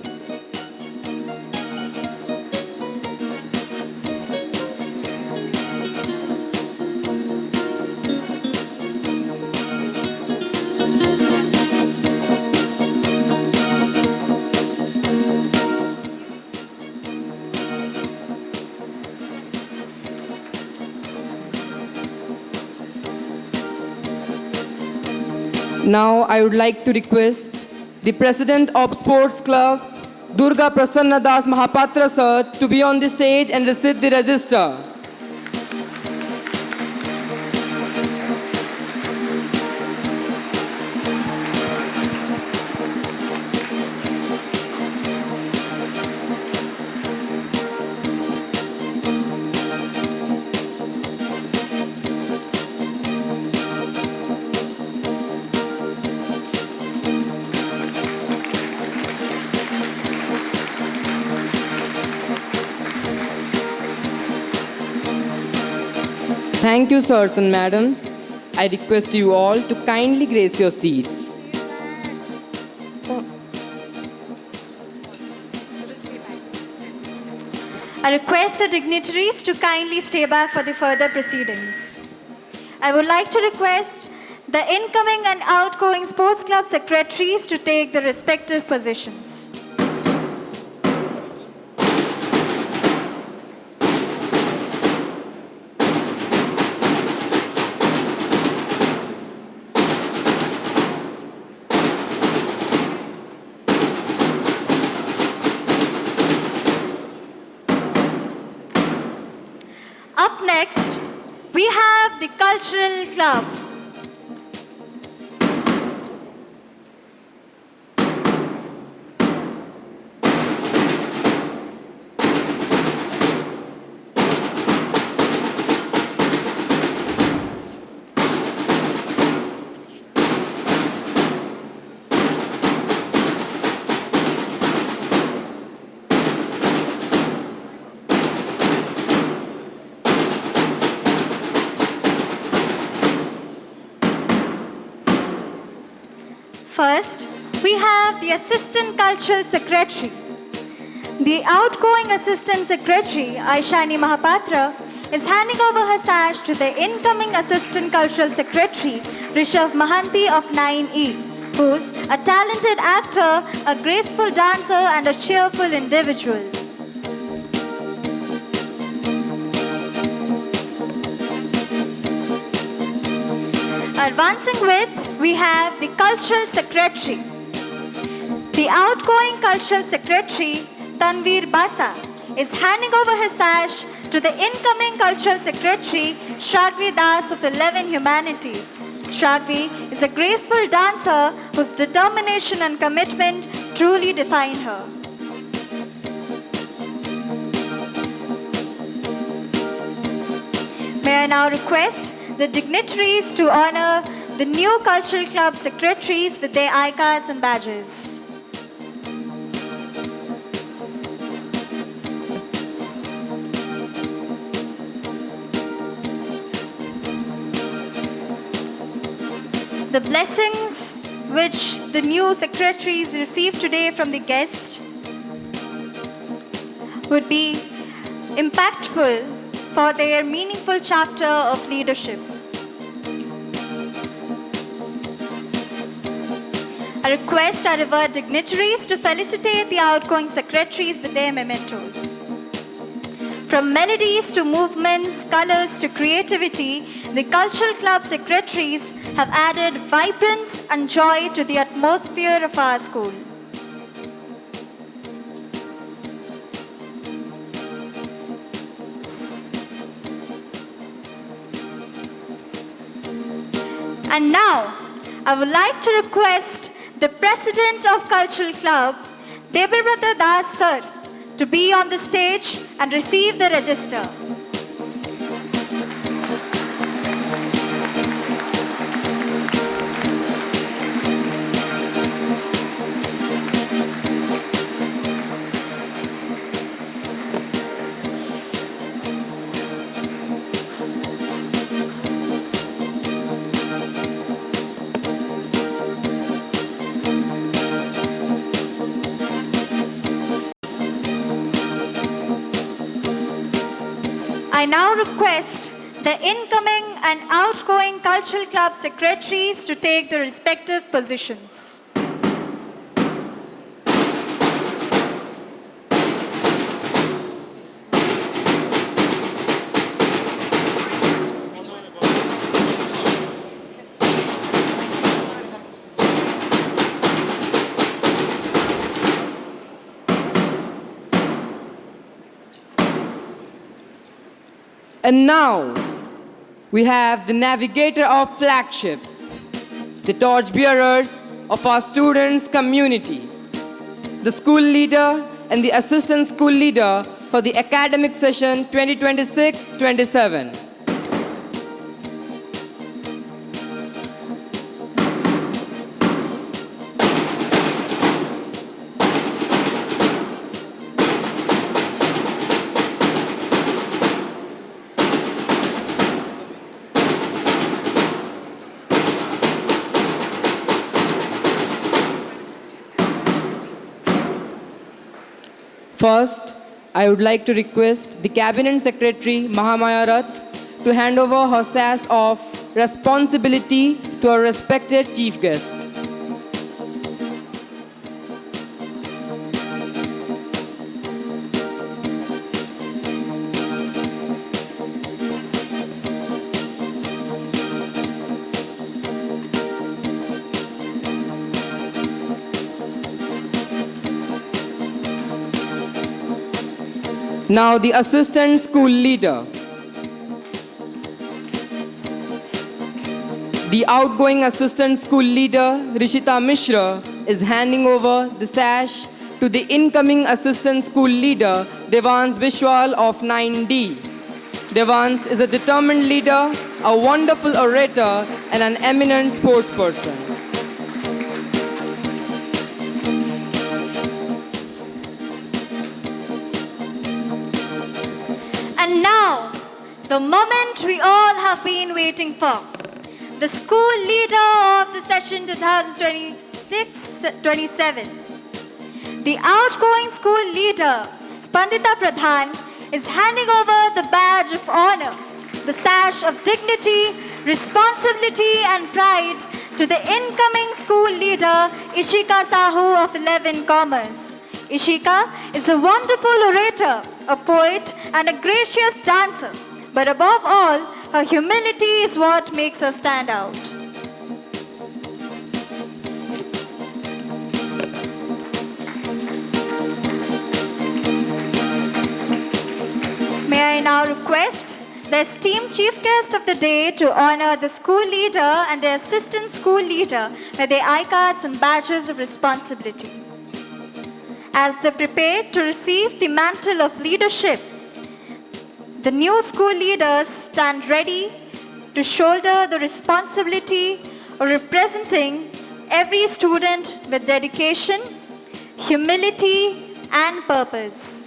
Now I would like to request the President of Sports Club, Durga Prasanna Das Mahapatra sir, to be on the stage and receive the register. Thank you, sirs and madams. I request you all to kindly grace your seats. I request the dignitaries to kindly stay back for the further proceedings. I would like to request the incoming and outgoing sports club secretaries to take the respective positions. Up next, we have the Cultural Club. First, we have the Assistant Cultural Secretary. The outgoing Assistant Secretary, Aishani Mahapatra, is handing over her sash to the incoming Assistant Cultural Secretary, Rishabh Mahanti of 9E, who's a talented actor, a graceful dancer, and a cheerful individual. Advancing with, we have the Cultural Secretary. The outgoing Cultural Secretary, Tanveer Basa, is handing over his sash to the incoming Cultural Secretary, Shragvi Das of 11 Humanities. Shragvi is a graceful dancer whose determination and commitment truly define her. May I now request the dignitaries to honor the new Cultural Club secretaries with their I-cards and badges. The blessings which the new secretaries receive today from the guest would be impactful for their meaningful chapter of leadership. I request our revered dignitaries to felicitate the outgoing secretaries with their mementos. From melodies to movements, colors to creativity, the Cultural Club secretaries have added vibrance and joy to the atmosphere of our school. And now, I would like to request the President of Cultural Club, Debabrata Das Sir, to be on the stage and receive the register. I now request the incoming and outgoing Cultural Club secretaries to take their respective positions. And now, we have the navigator of flagship, the torchbearers of our students' community, the school leader and the assistant school leader for the academic session 2026-27. First, I would like to request the Cabinet Secretary Mahamaya Rath to hand over her sash of responsibility to our respected chief guest. Now the assistant school leader. The outgoing assistant school leader, Rishita Mishra, is handing over the sash to the incoming assistant school leader, Devans Bishwal of 9D. Devans is a determined leader, a wonderful orator, and an eminent sportsperson. And now, the moment we all have been waiting for. The school leader of the session 2026 26-27. The outgoing school leader, Spandita Pradhan, is handing over the badge of honor, the sash of dignity, responsibility and pride to the incoming school leader, Ishika Sahu of 11 Commerce. Ishika is a wonderful orator, a poet and a gracious dancer. But above all, her humility is what makes her stand out. May I now request the esteemed chief guest of the day to honor the school leader and the assistant school leader with their I-cards and badges of responsibility. As they prepare to receive the mantle of leadership, the new school leaders stand ready to shoulder the responsibility of representing every student with dedication, humility, and purpose.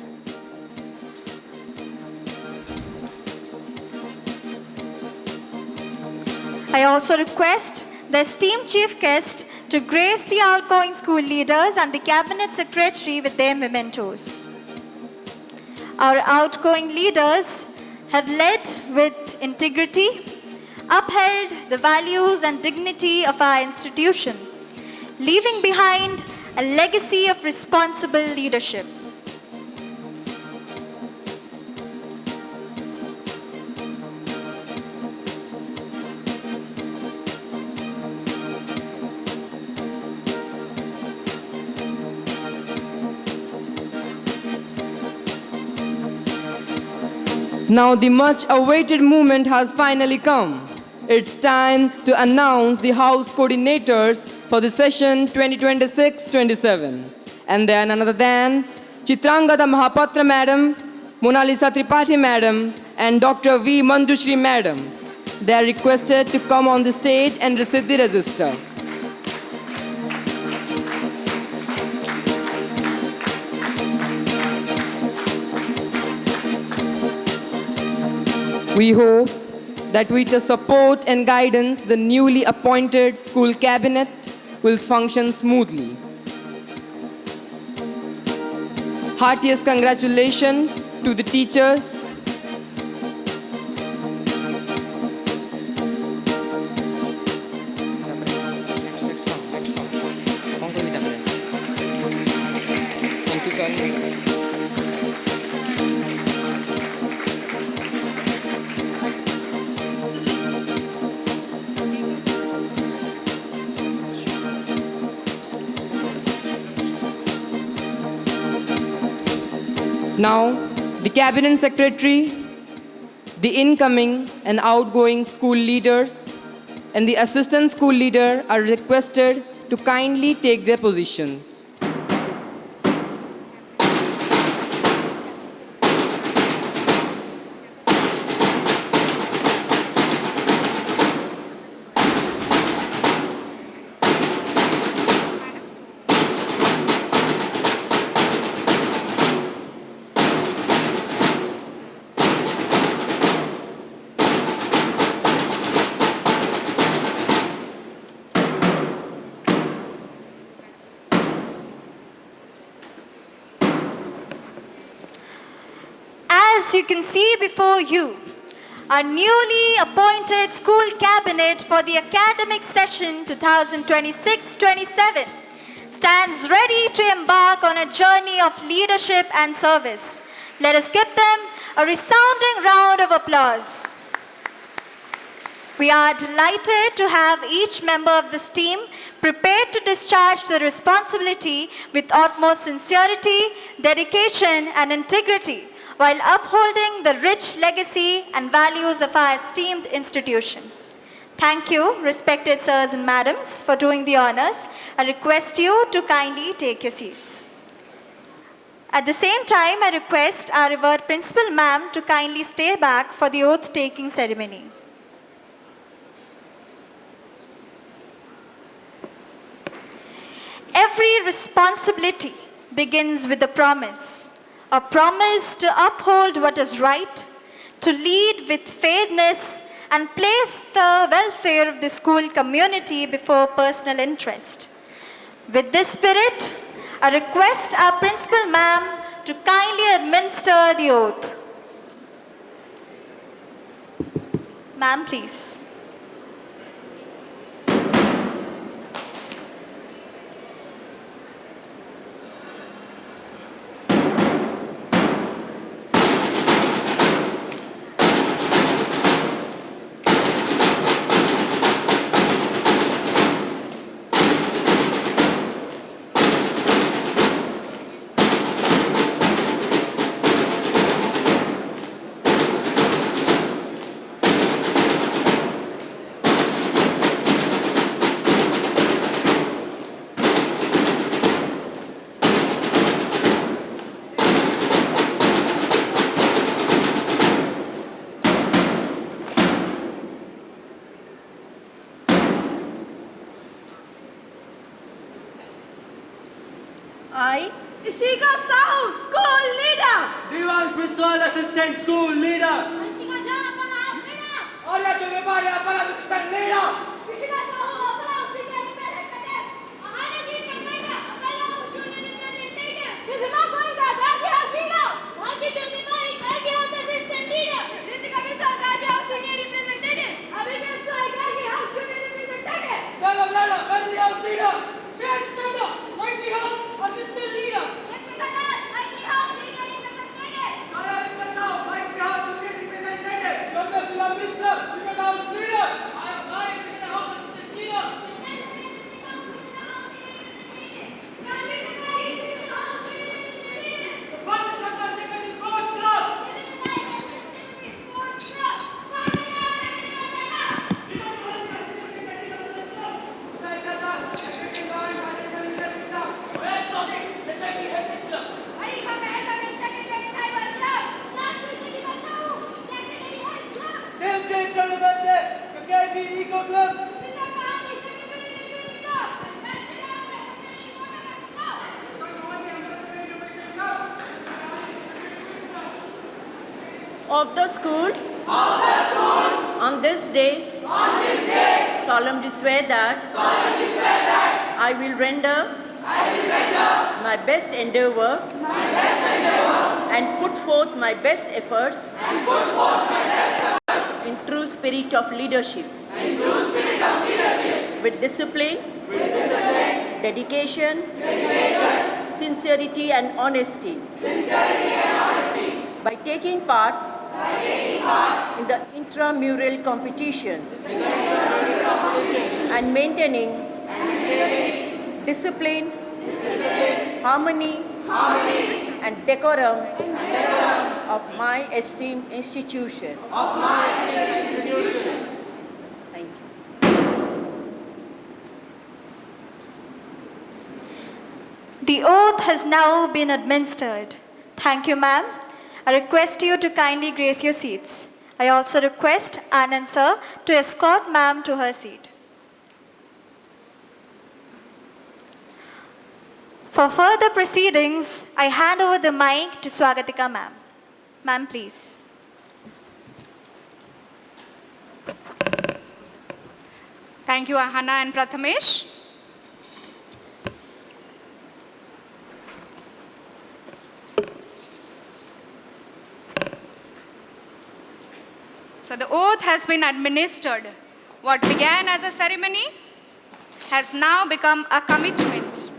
I also request the esteemed chief guest to grace the outgoing school leaders and the cabinet secretary with their mementos. Our outgoing leaders have led with integrity, upheld the values and dignity of our institution, leaving behind a legacy of responsible leadership. Now the much awaited moment has finally come. It's time to announce the house coordinators for the session 2026-27. And they are none other than Chitrangada Mahapatra Madam, Monalisa Tripathi Madam, and Dr. V. Manjushri Madam. They are requested to come on the stage and receive the register. We hope that with the support and guidance, the newly appointed school cabinet will function smoothly. Heartiest congratulations to the teachers, now, the Cabinet Secretary, the incoming and outgoing school leaders, and the Assistant School Leader are requested to kindly take their positions. As you can see before you, our newly appointed school cabinet for the academic session 2026-27 stands ready to embark on a journey of leadership and service. Let us give them a resounding round of applause. We are delighted to have each member of this team prepared to discharge the responsibility with utmost sincerity, dedication, and integrity, while upholding the rich legacy and values of our esteemed institution. Thank you, respected sirs and madams, for doing the honors. I request you to kindly take your seats. At the same time, I request our revered principal ma'am to kindly stay back for the oath-taking ceremony. Every responsibility begins with a promise to uphold what is right, to lead with fairness, and place the welfare of the school community before personal interest. With this spirit, I request our principal ma'am to kindly administer the oath. Ma'am, please. I, Ishika Sahu, school leader. Divansh Biswal, assistant school leader. Anshika Jha, appala leader. Arya Chugepari, appala assistant leader. Ishika Sahu, appala senior representative. Maharajit Kalmeta, appala junior representative. Rizima Goenka, Gandhi House leader. Bhanti Chundimari, Gandhi House assistant leader. Ritika Biswal, Gandhi House senior representative. Abhinav Sai, Gandhi House junior representative. Bella Blada, Gandhi House leader. Shresh Tanda, Gandhi House assistant leader. Yashmika Das, Gandhi House senior representative. Nara Rao, Mike House junior representative. Dr. Sila Mishra, Srimad House leader. Aya Bhai, Srimad House assistant leader. Gandhi Kumari, Senior House senior representative. Bharat Chakra second sports club. Sports club. of the school, on this day, solemnly swear that, I will render, my best endeavor, and put forth my best efforts, in true spirit of leadership, with discipline, dedication, sincerity and honesty, by taking part in the intramural competitions and maintaining discipline, harmony, and decorum of my esteemed institution. Thank you. The oath has now been administered. Thank you, ma'am. I request you to kindly grace your seats. I also request Anand sir to escort ma'am to her seat. For further proceedings, I hand over the mic to Swagatika ma'am. Ma'am, please. Thank you, Ahana and Prathamesh. So the oath has been administered. What began as a ceremony has now become a commitment.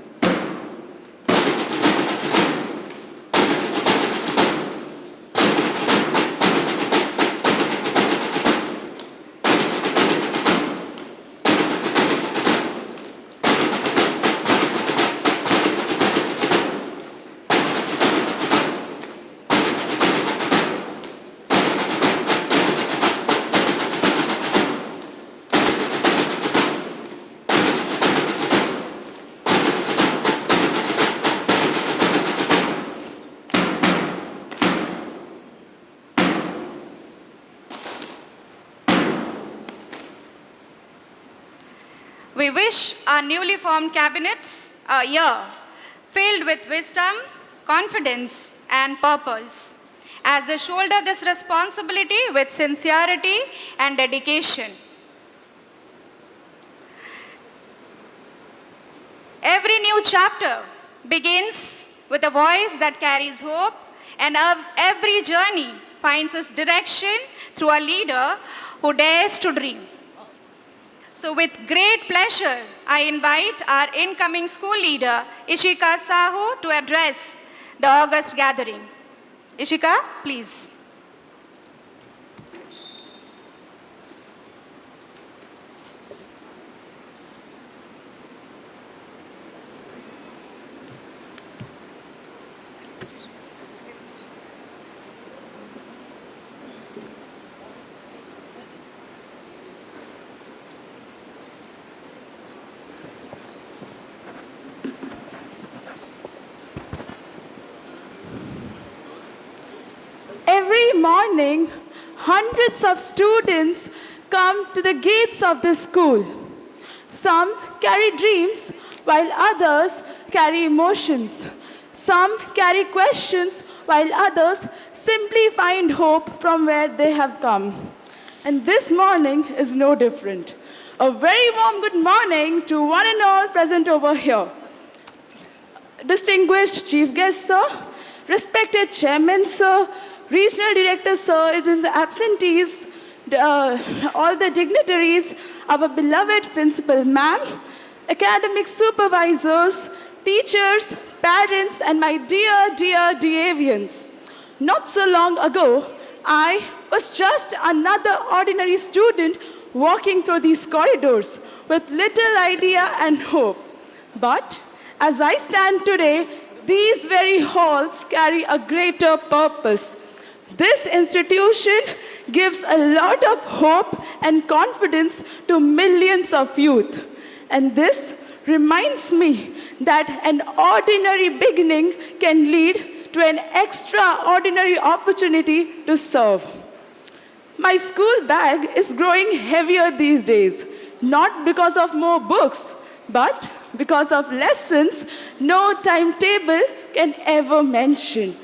We wish our newly formed cabinets a year filled with wisdom, confidence, and purpose as they shoulder this responsibility with sincerity and dedication. Every new chapter begins with a voice that carries hope, and every journey finds its direction through a leader who dares to dream. So with great pleasure, I invite our incoming school leader, Ishika Sahu, to address the August gathering. Ishika, please. Every morning, hundreds of students come to the gates of the school. Some carry dreams, while others carry emotions. Some carry questions, while others simply find hope from where they have come. And this morning is no different. A very warm good morning to one and all present over here. Distinguished Chief Guest, sir, respected Chairman, sir, Regional Director, sir, it is the absentees, all the dignitaries, our beloved Principal Ma'am, academic supervisors, teachers, parents, and my dear, dear DAvians. Not so long ago, I was just another ordinary student walking through these corridors with little idea and hope. But as I stand today, these very halls carry a greater purpose. This institution gives a lot of hope and confidence to millions of youth. And this reminds me that an ordinary beginning can lead to an extraordinary opportunity to serve. My school bag is growing heavier these days, not because of more books, but because of lessons no timetable can ever mention.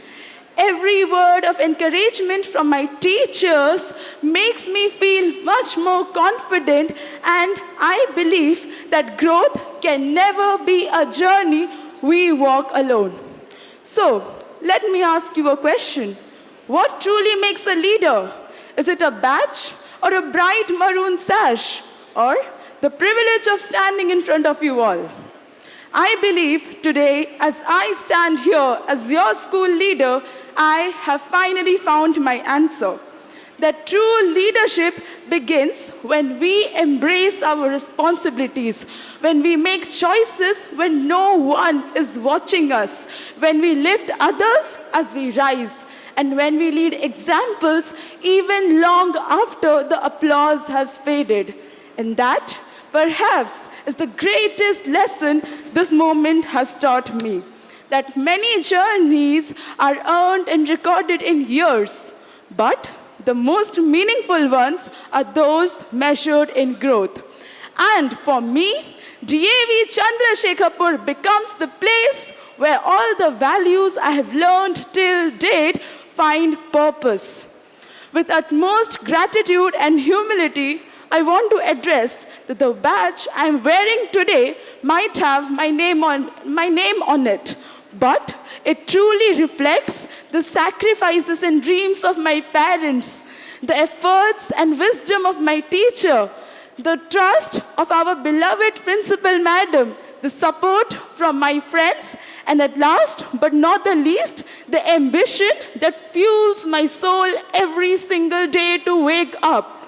Every word of encouragement from my teachers makes me feel much more confident, and I believe that growth can never be a journey we walk alone. So, let me ask you a question. What truly makes a leader? Is it a badge or a bright maroon sash, or the privilege of standing in front of you all? I believe today, as I stand here as your school leader, I have finally found my answer. That true leadership begins when we embrace our responsibilities, when we make choices when no one is watching us, when we lift others as we rise, and when we lead examples even long after the applause has faded. And that, perhaps, is the greatest lesson this moment has taught me. That many journeys are earned and recorded in years, but the most meaningful ones are those measured in growth. And for me, DAV Chandrasekharpur becomes the place where all the values I have learned till date find purpose. With utmost gratitude and humility, I want to address that the badge I am wearing today might have my name on it, but it truly reflects the sacrifices and dreams of my parents, the efforts and wisdom of my teacher, the trust of our beloved Principal Madam, the support from my friends, and at last but not the least, the ambition that fuels my soul every single day to wake up.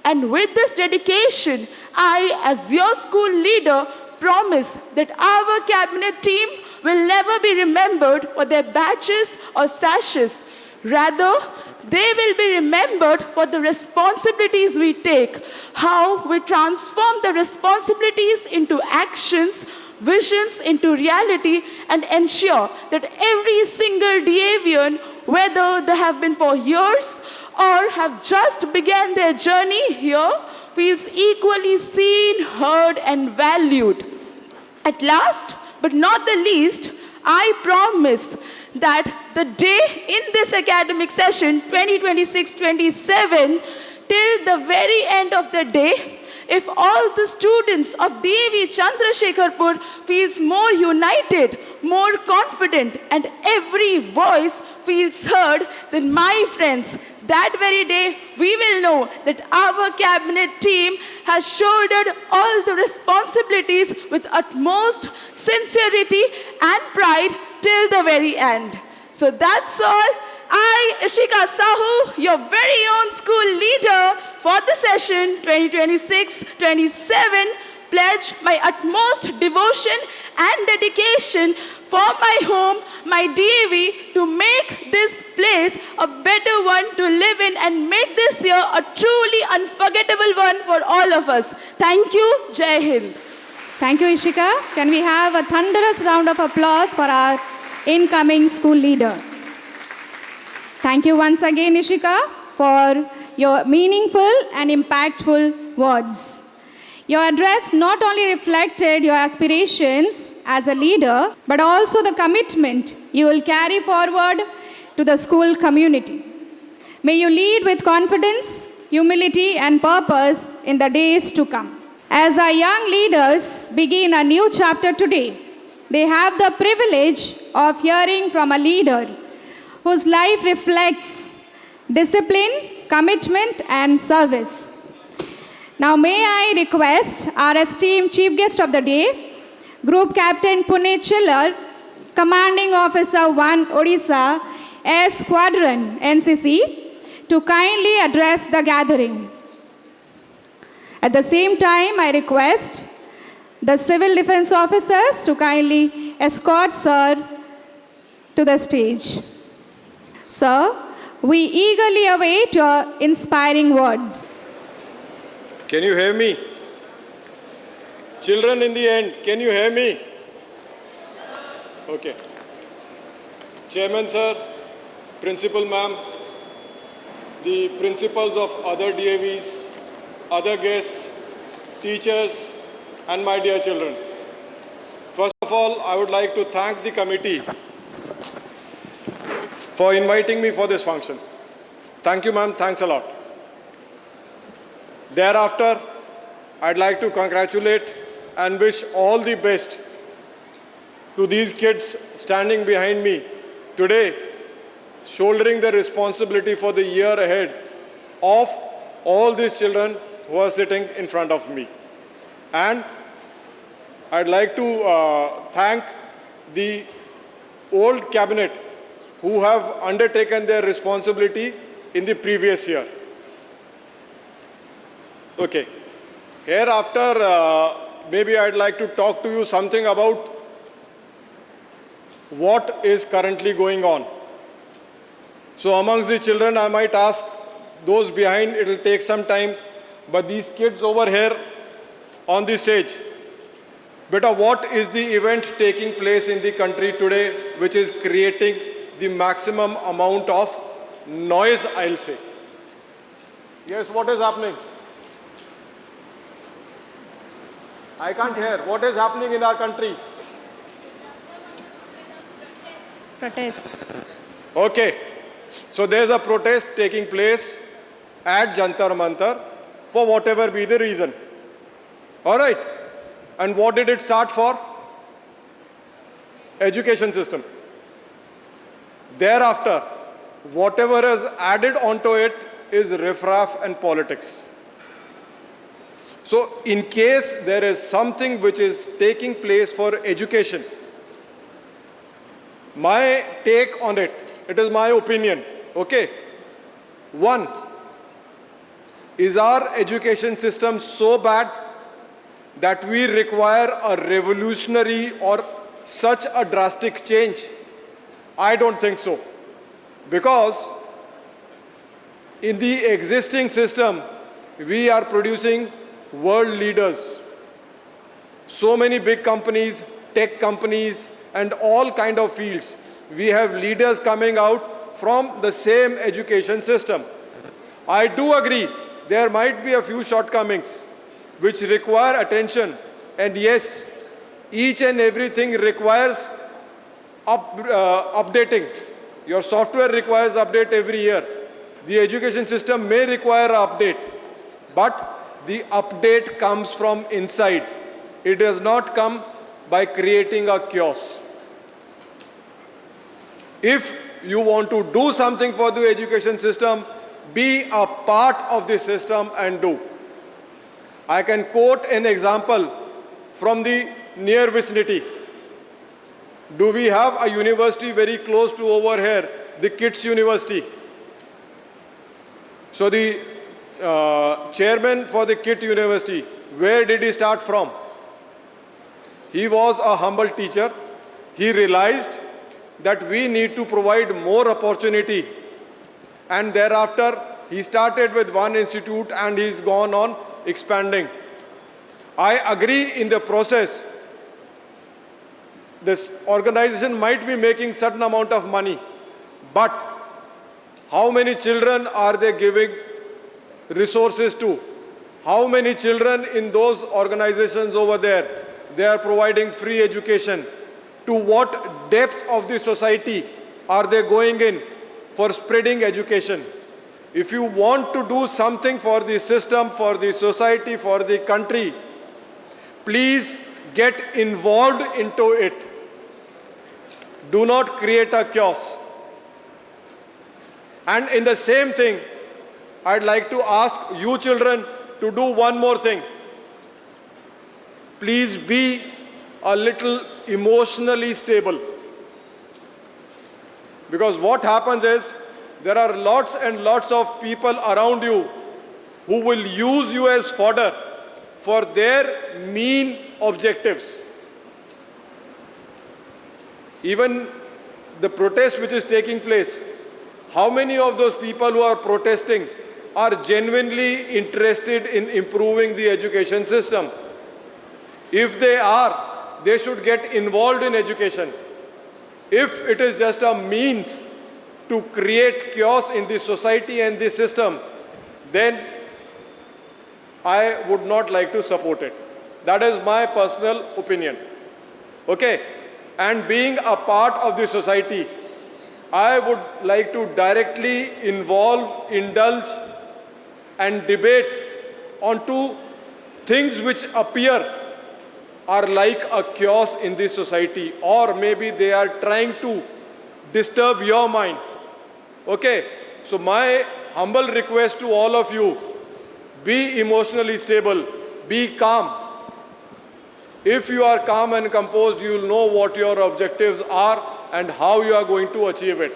And with this dedication, I, as your school leader, promise that our cabinet team will never be remembered for their badges or sashes. Rather, they will be remembered for the responsibilities we take, how we transform the responsibilities into actions, visions into reality, and ensure that every single DAvian, whether they have been for years or have just begun their journey here, feels equally seen, heard, and valued. At last, but not the least, I promise that the day in this academic session, 2026-27, till the very end of the day, if all the students of DAV Chandrasekharpur feels more united, more confident, and every voice feels heard, then my friends, that very day we will know that our cabinet team has shouldered all the responsibilities with utmost sincerity and pride till the very end. So that's all. I, Ishika Sahu, your very own school leader for the session 2026-27, pledge my utmost devotion and dedication for my home, my DAV, to make this place a better one to live in and make this year a truly unforgettable one for all of us. Thank you. Jai Hind. Thank you, Ishika. Can we have a thunderous round of applause for our incoming school leader? Thank you once again, Ishika, for your meaningful and impactful words. Your address not only reflected your aspirations as a leader, but also the commitment you will carry forward to the school community. May you lead with confidence, humility, and purpose in the days to come. As our young leaders begin a new chapter today, they have the privilege of hearing from a leader whose life reflects discipline, commitment, and service. Now may I request our esteemed chief guest of the day, Group Captain Pune Chiller, Commanding Officer 1 Odisha Air Squadron NCC, to kindly address the gathering. At the same time, I request the civil defense officers to kindly escort Sir to the stage. Sir, we eagerly await your inspiring words. Can you hear me? Children in the end, can you hear me? Okay. Chairman sir, Principal ma'am, the principals of other DAVs, other guests, teachers, and my dear children. First of all, I would like to thank the committee for inviting me for this function. Thank you, ma'am. Thanks a lot. Thereafter, I'd like to congratulate and wish all the best to these kids standing behind me today, shouldering the responsibility for the year ahead of all these children who are sitting in front of me. And I'd like to thank the old cabinet who have undertaken their responsibility in the previous year. Okay. Hereafter, maybe I'd like to talk to you something about what is currently going on. So amongst the children, I might ask those behind, it will take some time, but these kids over here on the stage, beta, what is the event taking place in the country today which is creating the maximum amount of noise, I'll say? Yes, what is happening? I can't hear. What is happening in our country? Protest. Okay. So there's a protest taking place at Jantar Mantar for whatever be the reason. All right. And what did it start for? Education system. Thereafter, whatever is added onto it is riffraff and politics. So in case there is something which is taking place for education, my take on it, it is my opinion, okay? One, is our education system so bad that we require a revolutionary or such a drastic change? I don't think so. Because in the existing system, we are producing world leaders. So many big companies, tech companies, and all kind of fields. We have leaders coming out from the same education system. I do agree, there might be a few shortcomings which require attention. And yes, each and everything requires updating. Your software requires update every year. The education system may require an update. But the update comes from inside. It does not come by creating a chaos. If you want to do something for the education system, be a part of the system and do. I can quote an example from the near vicinity. Do we have a university very close to over here, the Kids University? So the chairman for the Kit University, where did he start from? He was a humble teacher. He realized that we need to provide more opportunity. And thereafter, he started with one institute and he's gone on expanding. I agree in the process. This organization might be making certain amount of money, but how many children are they giving resources to? How many children in those organizations over there, they are providing free education? To what depth of the society are they going in for spreading education? If you want to do something for the system, for the society, for the country, please get involved into it. Do not create a chaos. And in the same thing, I'd like to ask you children to do one more thing. Please be a little emotionally stable. Because what happens is, there are lots and lots of people around you who will use you as fodder for their mean objectives. Even the protest which is taking place, how many of those people who are protesting are genuinely interested in improving the education system? If they are, they should get involved in education. If it is just a means to create chaos in the society and the system, then I would not like to support it. That is my personal opinion. Okay? And being a part of the society, I would like to directly involve, indulge, and debate onto things which appear are like a chaos in this society, or maybe they are trying to disturb your mind. Okay, so my humble request to all of you, be emotionally stable, be calm. If you are calm and composed, you will know what your objectives are and how you are going to achieve it.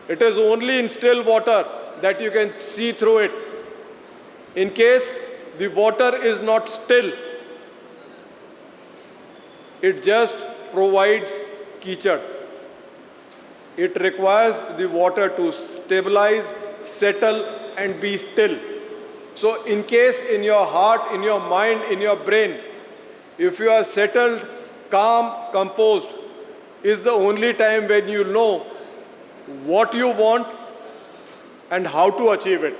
It is only in still water that you can see through it. In case the water is not still, it just provides keychad. It requires the water to stabilize, settle, and be still. So in case in your heart, in your mind, in your brain, if you are settled, calm, composed, is the only time when you know what you want and how to achieve it.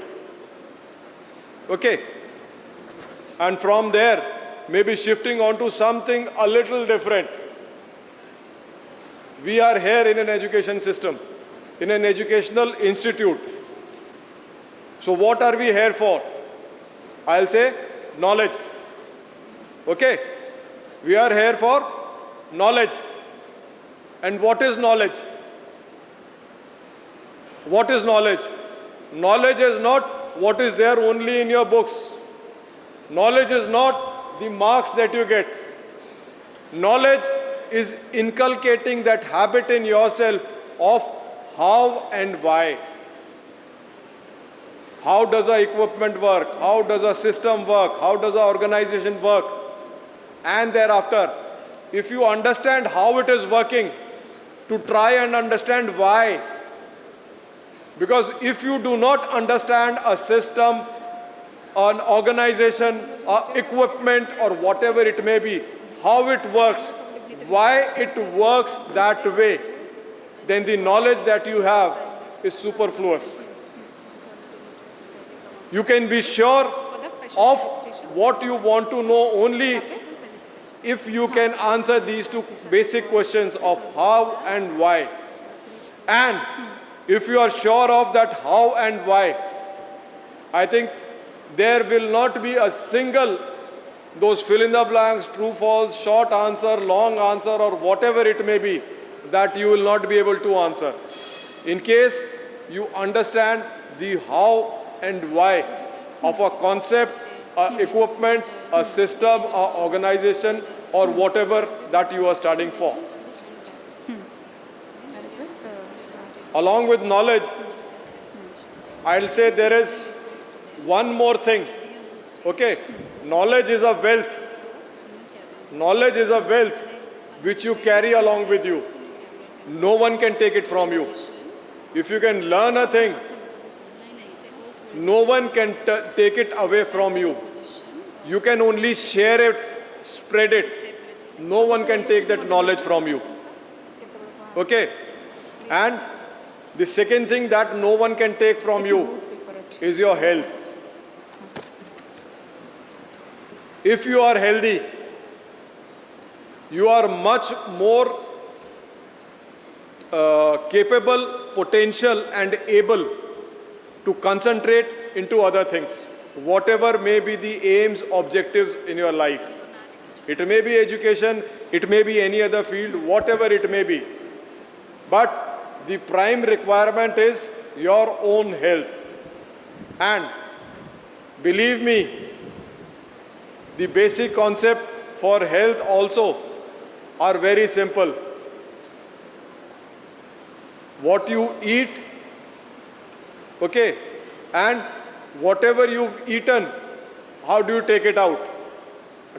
Okay? And from there, maybe shifting on to something a little different. We are here in an education system, in an educational institute. So what are we here for? I'll say knowledge. Okay? We are here for knowledge. And what is knowledge? What is knowledge? Knowledge is not what is there only in your books. Knowledge is not the marks that you get. Knowledge is inculcating that habit in yourself of how and why. How does our equipment work? How does our system work? How does our organization work? And thereafter, if you understand how it is working, to try and understand why. Because if you do not understand a system, an organization, equipment, or whatever it may be, how it works, why it works that way, then the knowledge that you have is superfluous. You can be sure of what you want to know only if you can answer these two basic questions of how and why. And if you are sure of that how and why, I think there will not be a single those fill in the blanks, true, false, short answer, long answer, or whatever it may be, that you will not be able to answer. In case you understand the how and why of a concept, a equipment, a system, a organization, or whatever that you are studying for. Along with knowledge, I'll say there is one more thing. Okay, knowledge is a wealth. Knowledge is a wealth which you carry along with you. No one can take it from you. If you can learn a thing, no one can take it away from you. You can only share it, spread it. No one can take that knowledge from you. Okay? And the second thing that no one can take from you is your health. If you are healthy, you are much more capable, potential, and able to concentrate into other things, whatever may be the aims, objectives in your life. It may be education, it may be any other field, whatever it may be. But the prime requirement is your own health. And believe me, the basic concept for health also are very simple. What you eat, okay, and whatever you've eaten, how do you take it out?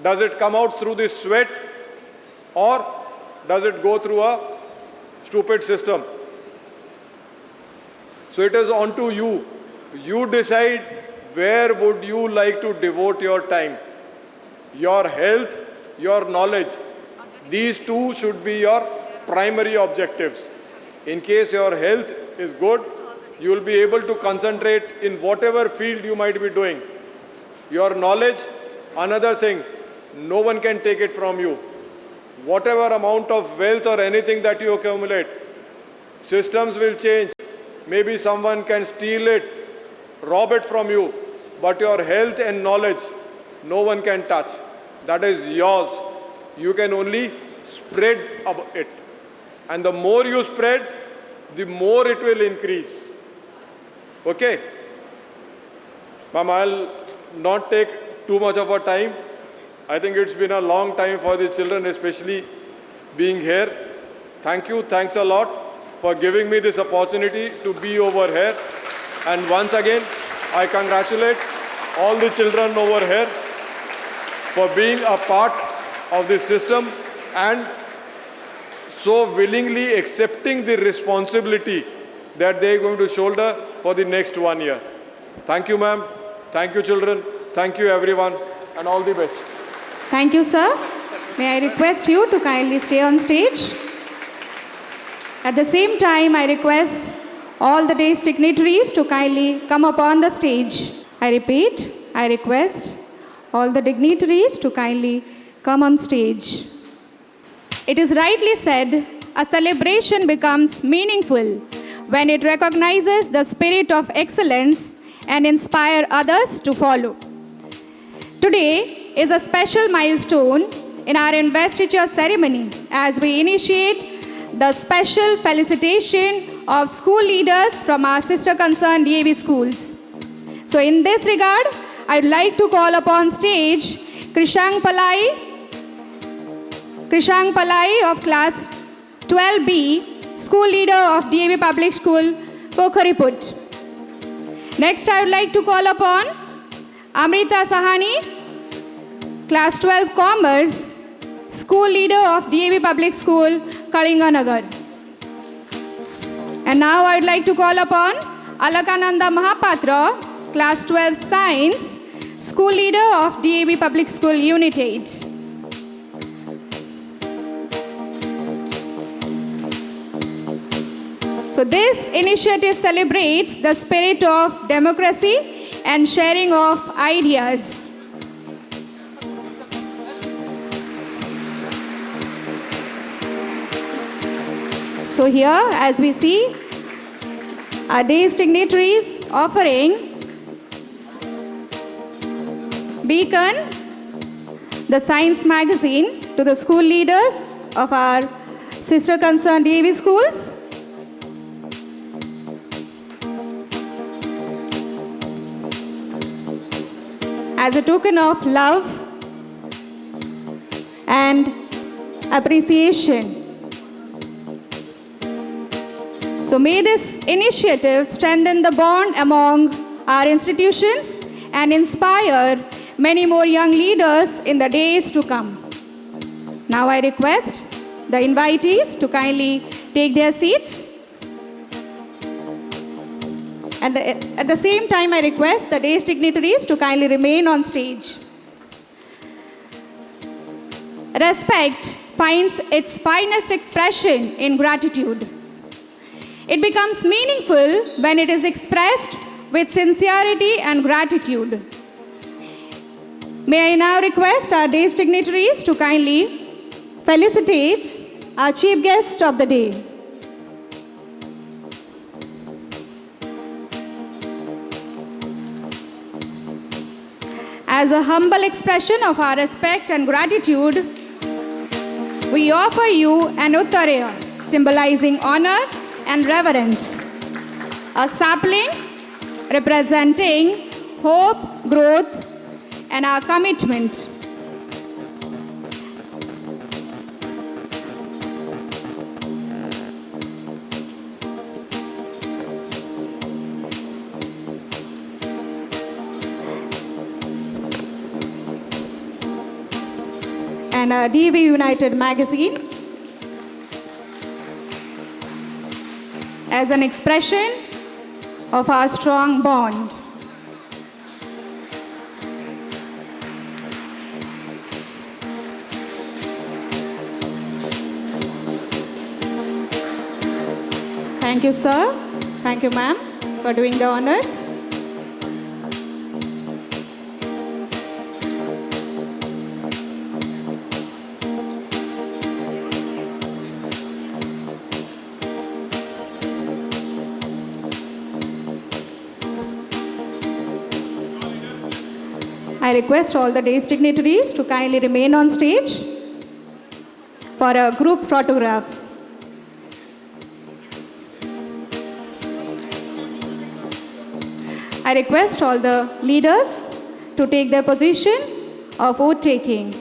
Does it come out through the sweat, or does it go through a stupid system? So it is on to you. You decide where would you like to devote your time. Your health, your knowledge. These two should be your primary objectives. In case your health is good, you will be able to concentrate in whatever field you might be doing. Your knowledge, another thing, no one can take it from you. Whatever amount of wealth or anything that you accumulate, systems will change. Maybe someone can steal it, rob it from you, but your health and knowledge, no one can touch. That is yours. You can only spread it. And the more you spread, the more it will increase. Okay? Ma'am, I'll not take too much of our time. I think it's been a long time for the children, especially being here. Thank you. Thanks a lot for giving me this opportunity to be over here. And once again, I congratulate all the children over here for being a part of this system and so willingly accepting the responsibility that they are going to shoulder for the next 1 year. Thank you, ma'am. Thank you, children. Thank you, everyone. And all the best. Thank you, sir. May I request you to kindly stay on stage. At the same time, I request all the day's dignitaries to kindly come upon the stage. I repeat, I request all the dignitaries to kindly come on stage. It is rightly said, a celebration becomes meaningful when it recognizes the spirit of excellence and inspire others to follow. Today is a special milestone in our investiture ceremony as we initiate the special felicitation of school leaders from our sister concern DAV schools. So in this regard, I'd like to call upon stage Krishang Palai of class 12B, school leader of DAV Public School, Pokhariput. Next, I would like to call upon Amrita Sahani, class 12 Commerce, school leader of DAV Public School, Kalinganagar. And now I would like to call upon Alakananda Mahapatra, class 12 Science, school leader of DAV Public School, Unit 8. So this initiative celebrates the spirit of democracy and sharing of ideas. So here, as we see, our day's dignitaries offering beacon, the science magazine, to the school leaders of our sister concerned DAV schools. As a token of love and appreciation. So may this initiative strengthen the bond among our institutions and inspire many more young leaders in the days to come. Now I request the invitees to kindly take their seats. And at the same time, I request the day's dignitaries to kindly remain on stage. Respect finds its finest expression in gratitude. It becomes meaningful when it is expressed with sincerity and gratitude. May I now request our day's dignitaries to kindly felicitate our chief guest of the day. As a humble expression of our respect and gratitude, we offer you an uttaraya symbolizing honor and reverence, a sapling representing hope, growth, and our commitment. And a DV United magazine as an expression of our strong bond. Thank you, sir. Thank you, ma'am, for doing the honors. I request all the day's dignitaries to kindly remain on stage for a group photograph. I request all the leaders to take their position of vote taking.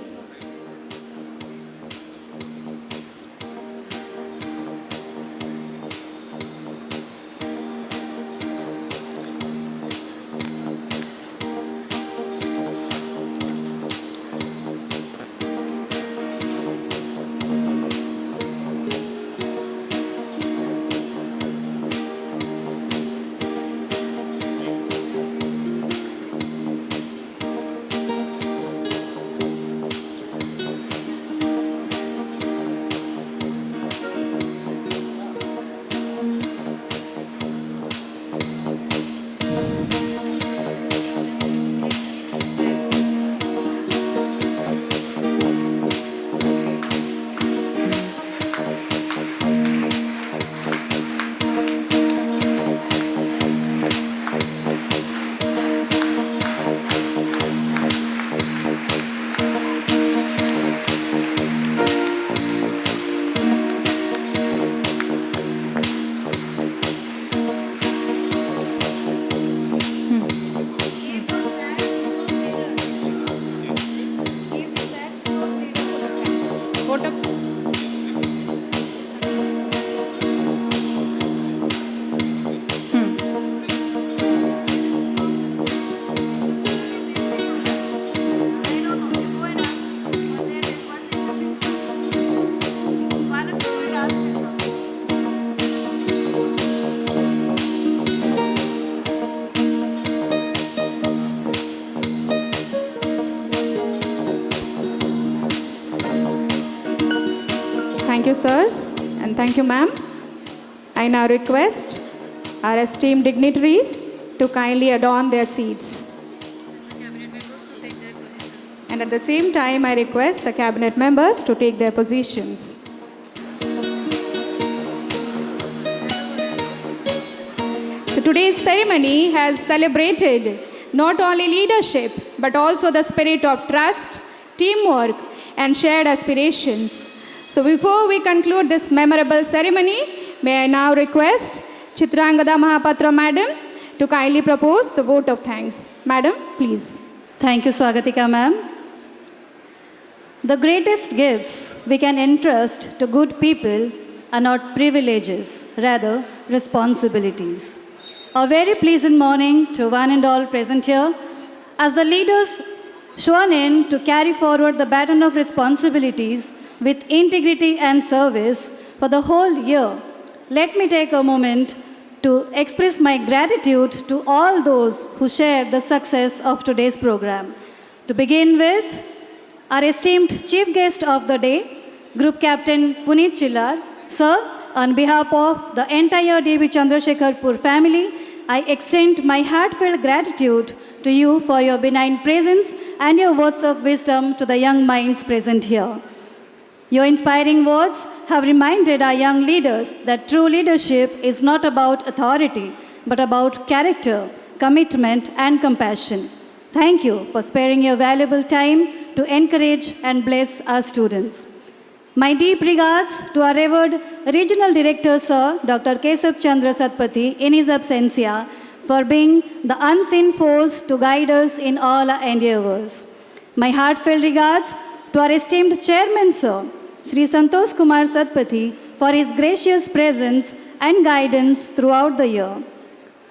Thank you, sirs, and thank you, ma'am. I now request our esteemed dignitaries to kindly adorn their seats. And at the same time, I request the cabinet members to take their positions. So today's ceremony has celebrated not only leadership but also the spirit of trust, teamwork, and shared aspirations. So before we conclude this memorable ceremony, may I now request Chitrangada Mahapatra Madam to kindly propose the vote of thanks. Madam, please. Thank you, Swagatika ma'am. The greatest gifts we can entrust to good people are not privileges, rather responsibilities. A very pleasant morning to one and all present here. As the leaders sworn in to carry forward the baton of responsibilities with integrity and service for the whole year, let me take a moment to express my gratitude to all those who shared the success of today's program. To begin with, our esteemed chief guest of the day, Group Captain Puneet Chillar. Sir, on behalf of the entire D.B. Chandrasekharpur family, I extend my heartfelt gratitude to you for your benign presence and your words of wisdom to the young minds present here. Your inspiring words have reminded our young leaders that true leadership is not about authority, but about character, commitment, and compassion. Thank you for sparing your valuable time to encourage and bless our students. My deep regards to our revered Regional Director, Sir Dr. Kesab Chandra Satpathy, in his absentia, for being the unseen force to guide us in all our endeavors. My heartfelt regards to our esteemed Chairman, Sir Sri Santosh Kumar Satpathy, for his gracious presence and guidance throughout the year.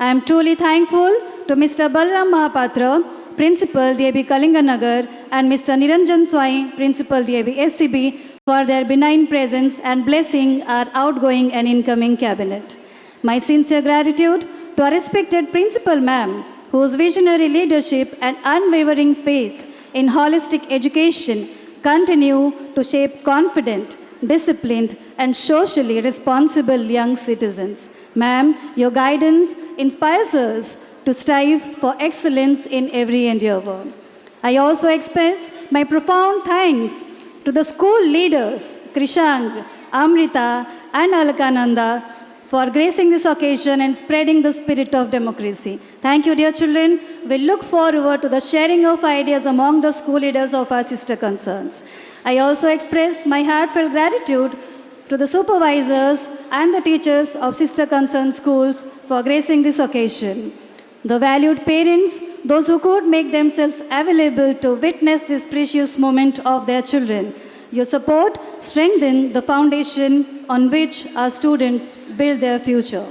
I am truly thankful to Mr. Balram Mahapatra, Principal D.A.B. Kalinganagar, and Mr. Niranjan Swai, Principal D.A.B. SCB, for their benign presence and blessing our outgoing and incoming cabinet. My sincere gratitude to our respected Principal Ma'am, whose visionary leadership and unwavering faith in holistic education continue to shape confident, disciplined, and socially responsible young citizens. Ma'am, your guidance inspires us to strive for excellence in every endeavor. I also express my profound thanks to the school leaders, Krishang, Amrita, and Alakananda, for gracing this occasion and spreading the spirit of democracy. Thank you, dear children. We look forward to the sharing of ideas among the school leaders of our sister concerns. I also express my heartfelt gratitude to the supervisors and the teachers of sister concerned schools for gracing this occasion. The valued parents, those who could make themselves available to witness this precious moment of their children. Your support strengthens the foundation on which our students build their future.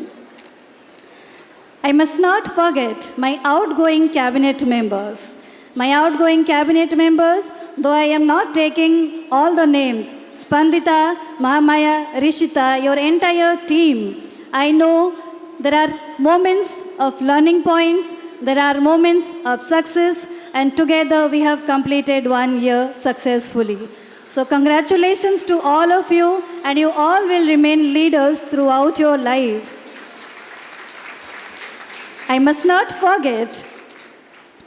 I must not forget my outgoing cabinet members. My outgoing cabinet members, though I am not taking all the names, Spandita, Mahamaya, Rishita, your entire team, I know there are moments of learning points, there are moments of success, and together we have completed 1 year successfully. So congratulations to all of you, and you all will remain leaders throughout your life. I must not forget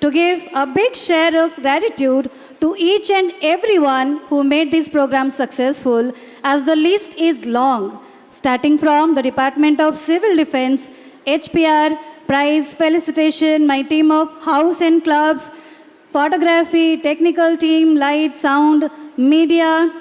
to give a big share of gratitude to each and everyone who made this program successful, as the list is long, starting from the Department of Civil Defense, HPR, prize, felicitation, my team of house and clubs, photography, technical team, light, sound, media,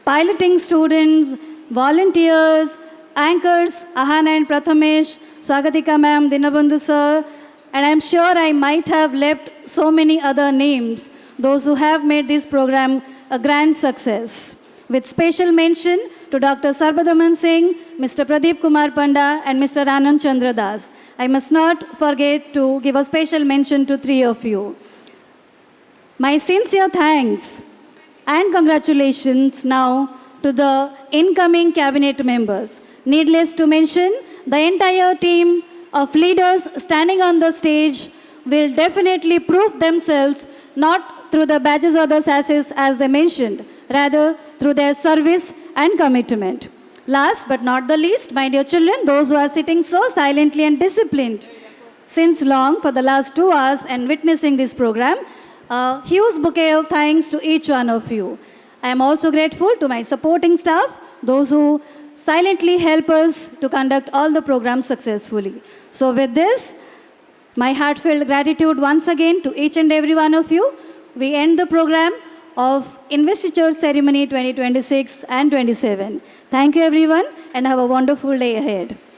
piloting students, volunteers, anchors, Ahana and Prathamesh, Swagatika ma'am, Dinabandhu sir, and I'm sure I might have left so many other names, those who have made this program a grand success. With special mention to Dr. Sarbadaman Singh, Mr. Pradeep Kumar Panda, and Mr. Anand Chandra Das. I must not forget to give a special mention to 3 of you. My sincere thanks and congratulations now to the incoming cabinet members. Needless to mention, the entire team of leaders standing on the stage will definitely prove themselves not through the badges or the sashes as they mentioned, rather through their service and commitment. Last but not the least, my dear children, those who are sitting so silently and disciplined since long for the last 2 hours and witnessing this program, a huge bouquet of thanks to each one of you. I am also grateful to my supporting staff, those who silently help us to conduct all the programs successfully. So with this, My heartfelt gratitude once again to each and every one of you. We end the program of Investiture Ceremony 2026 and 27. Thank you everyone and have a wonderful day ahead.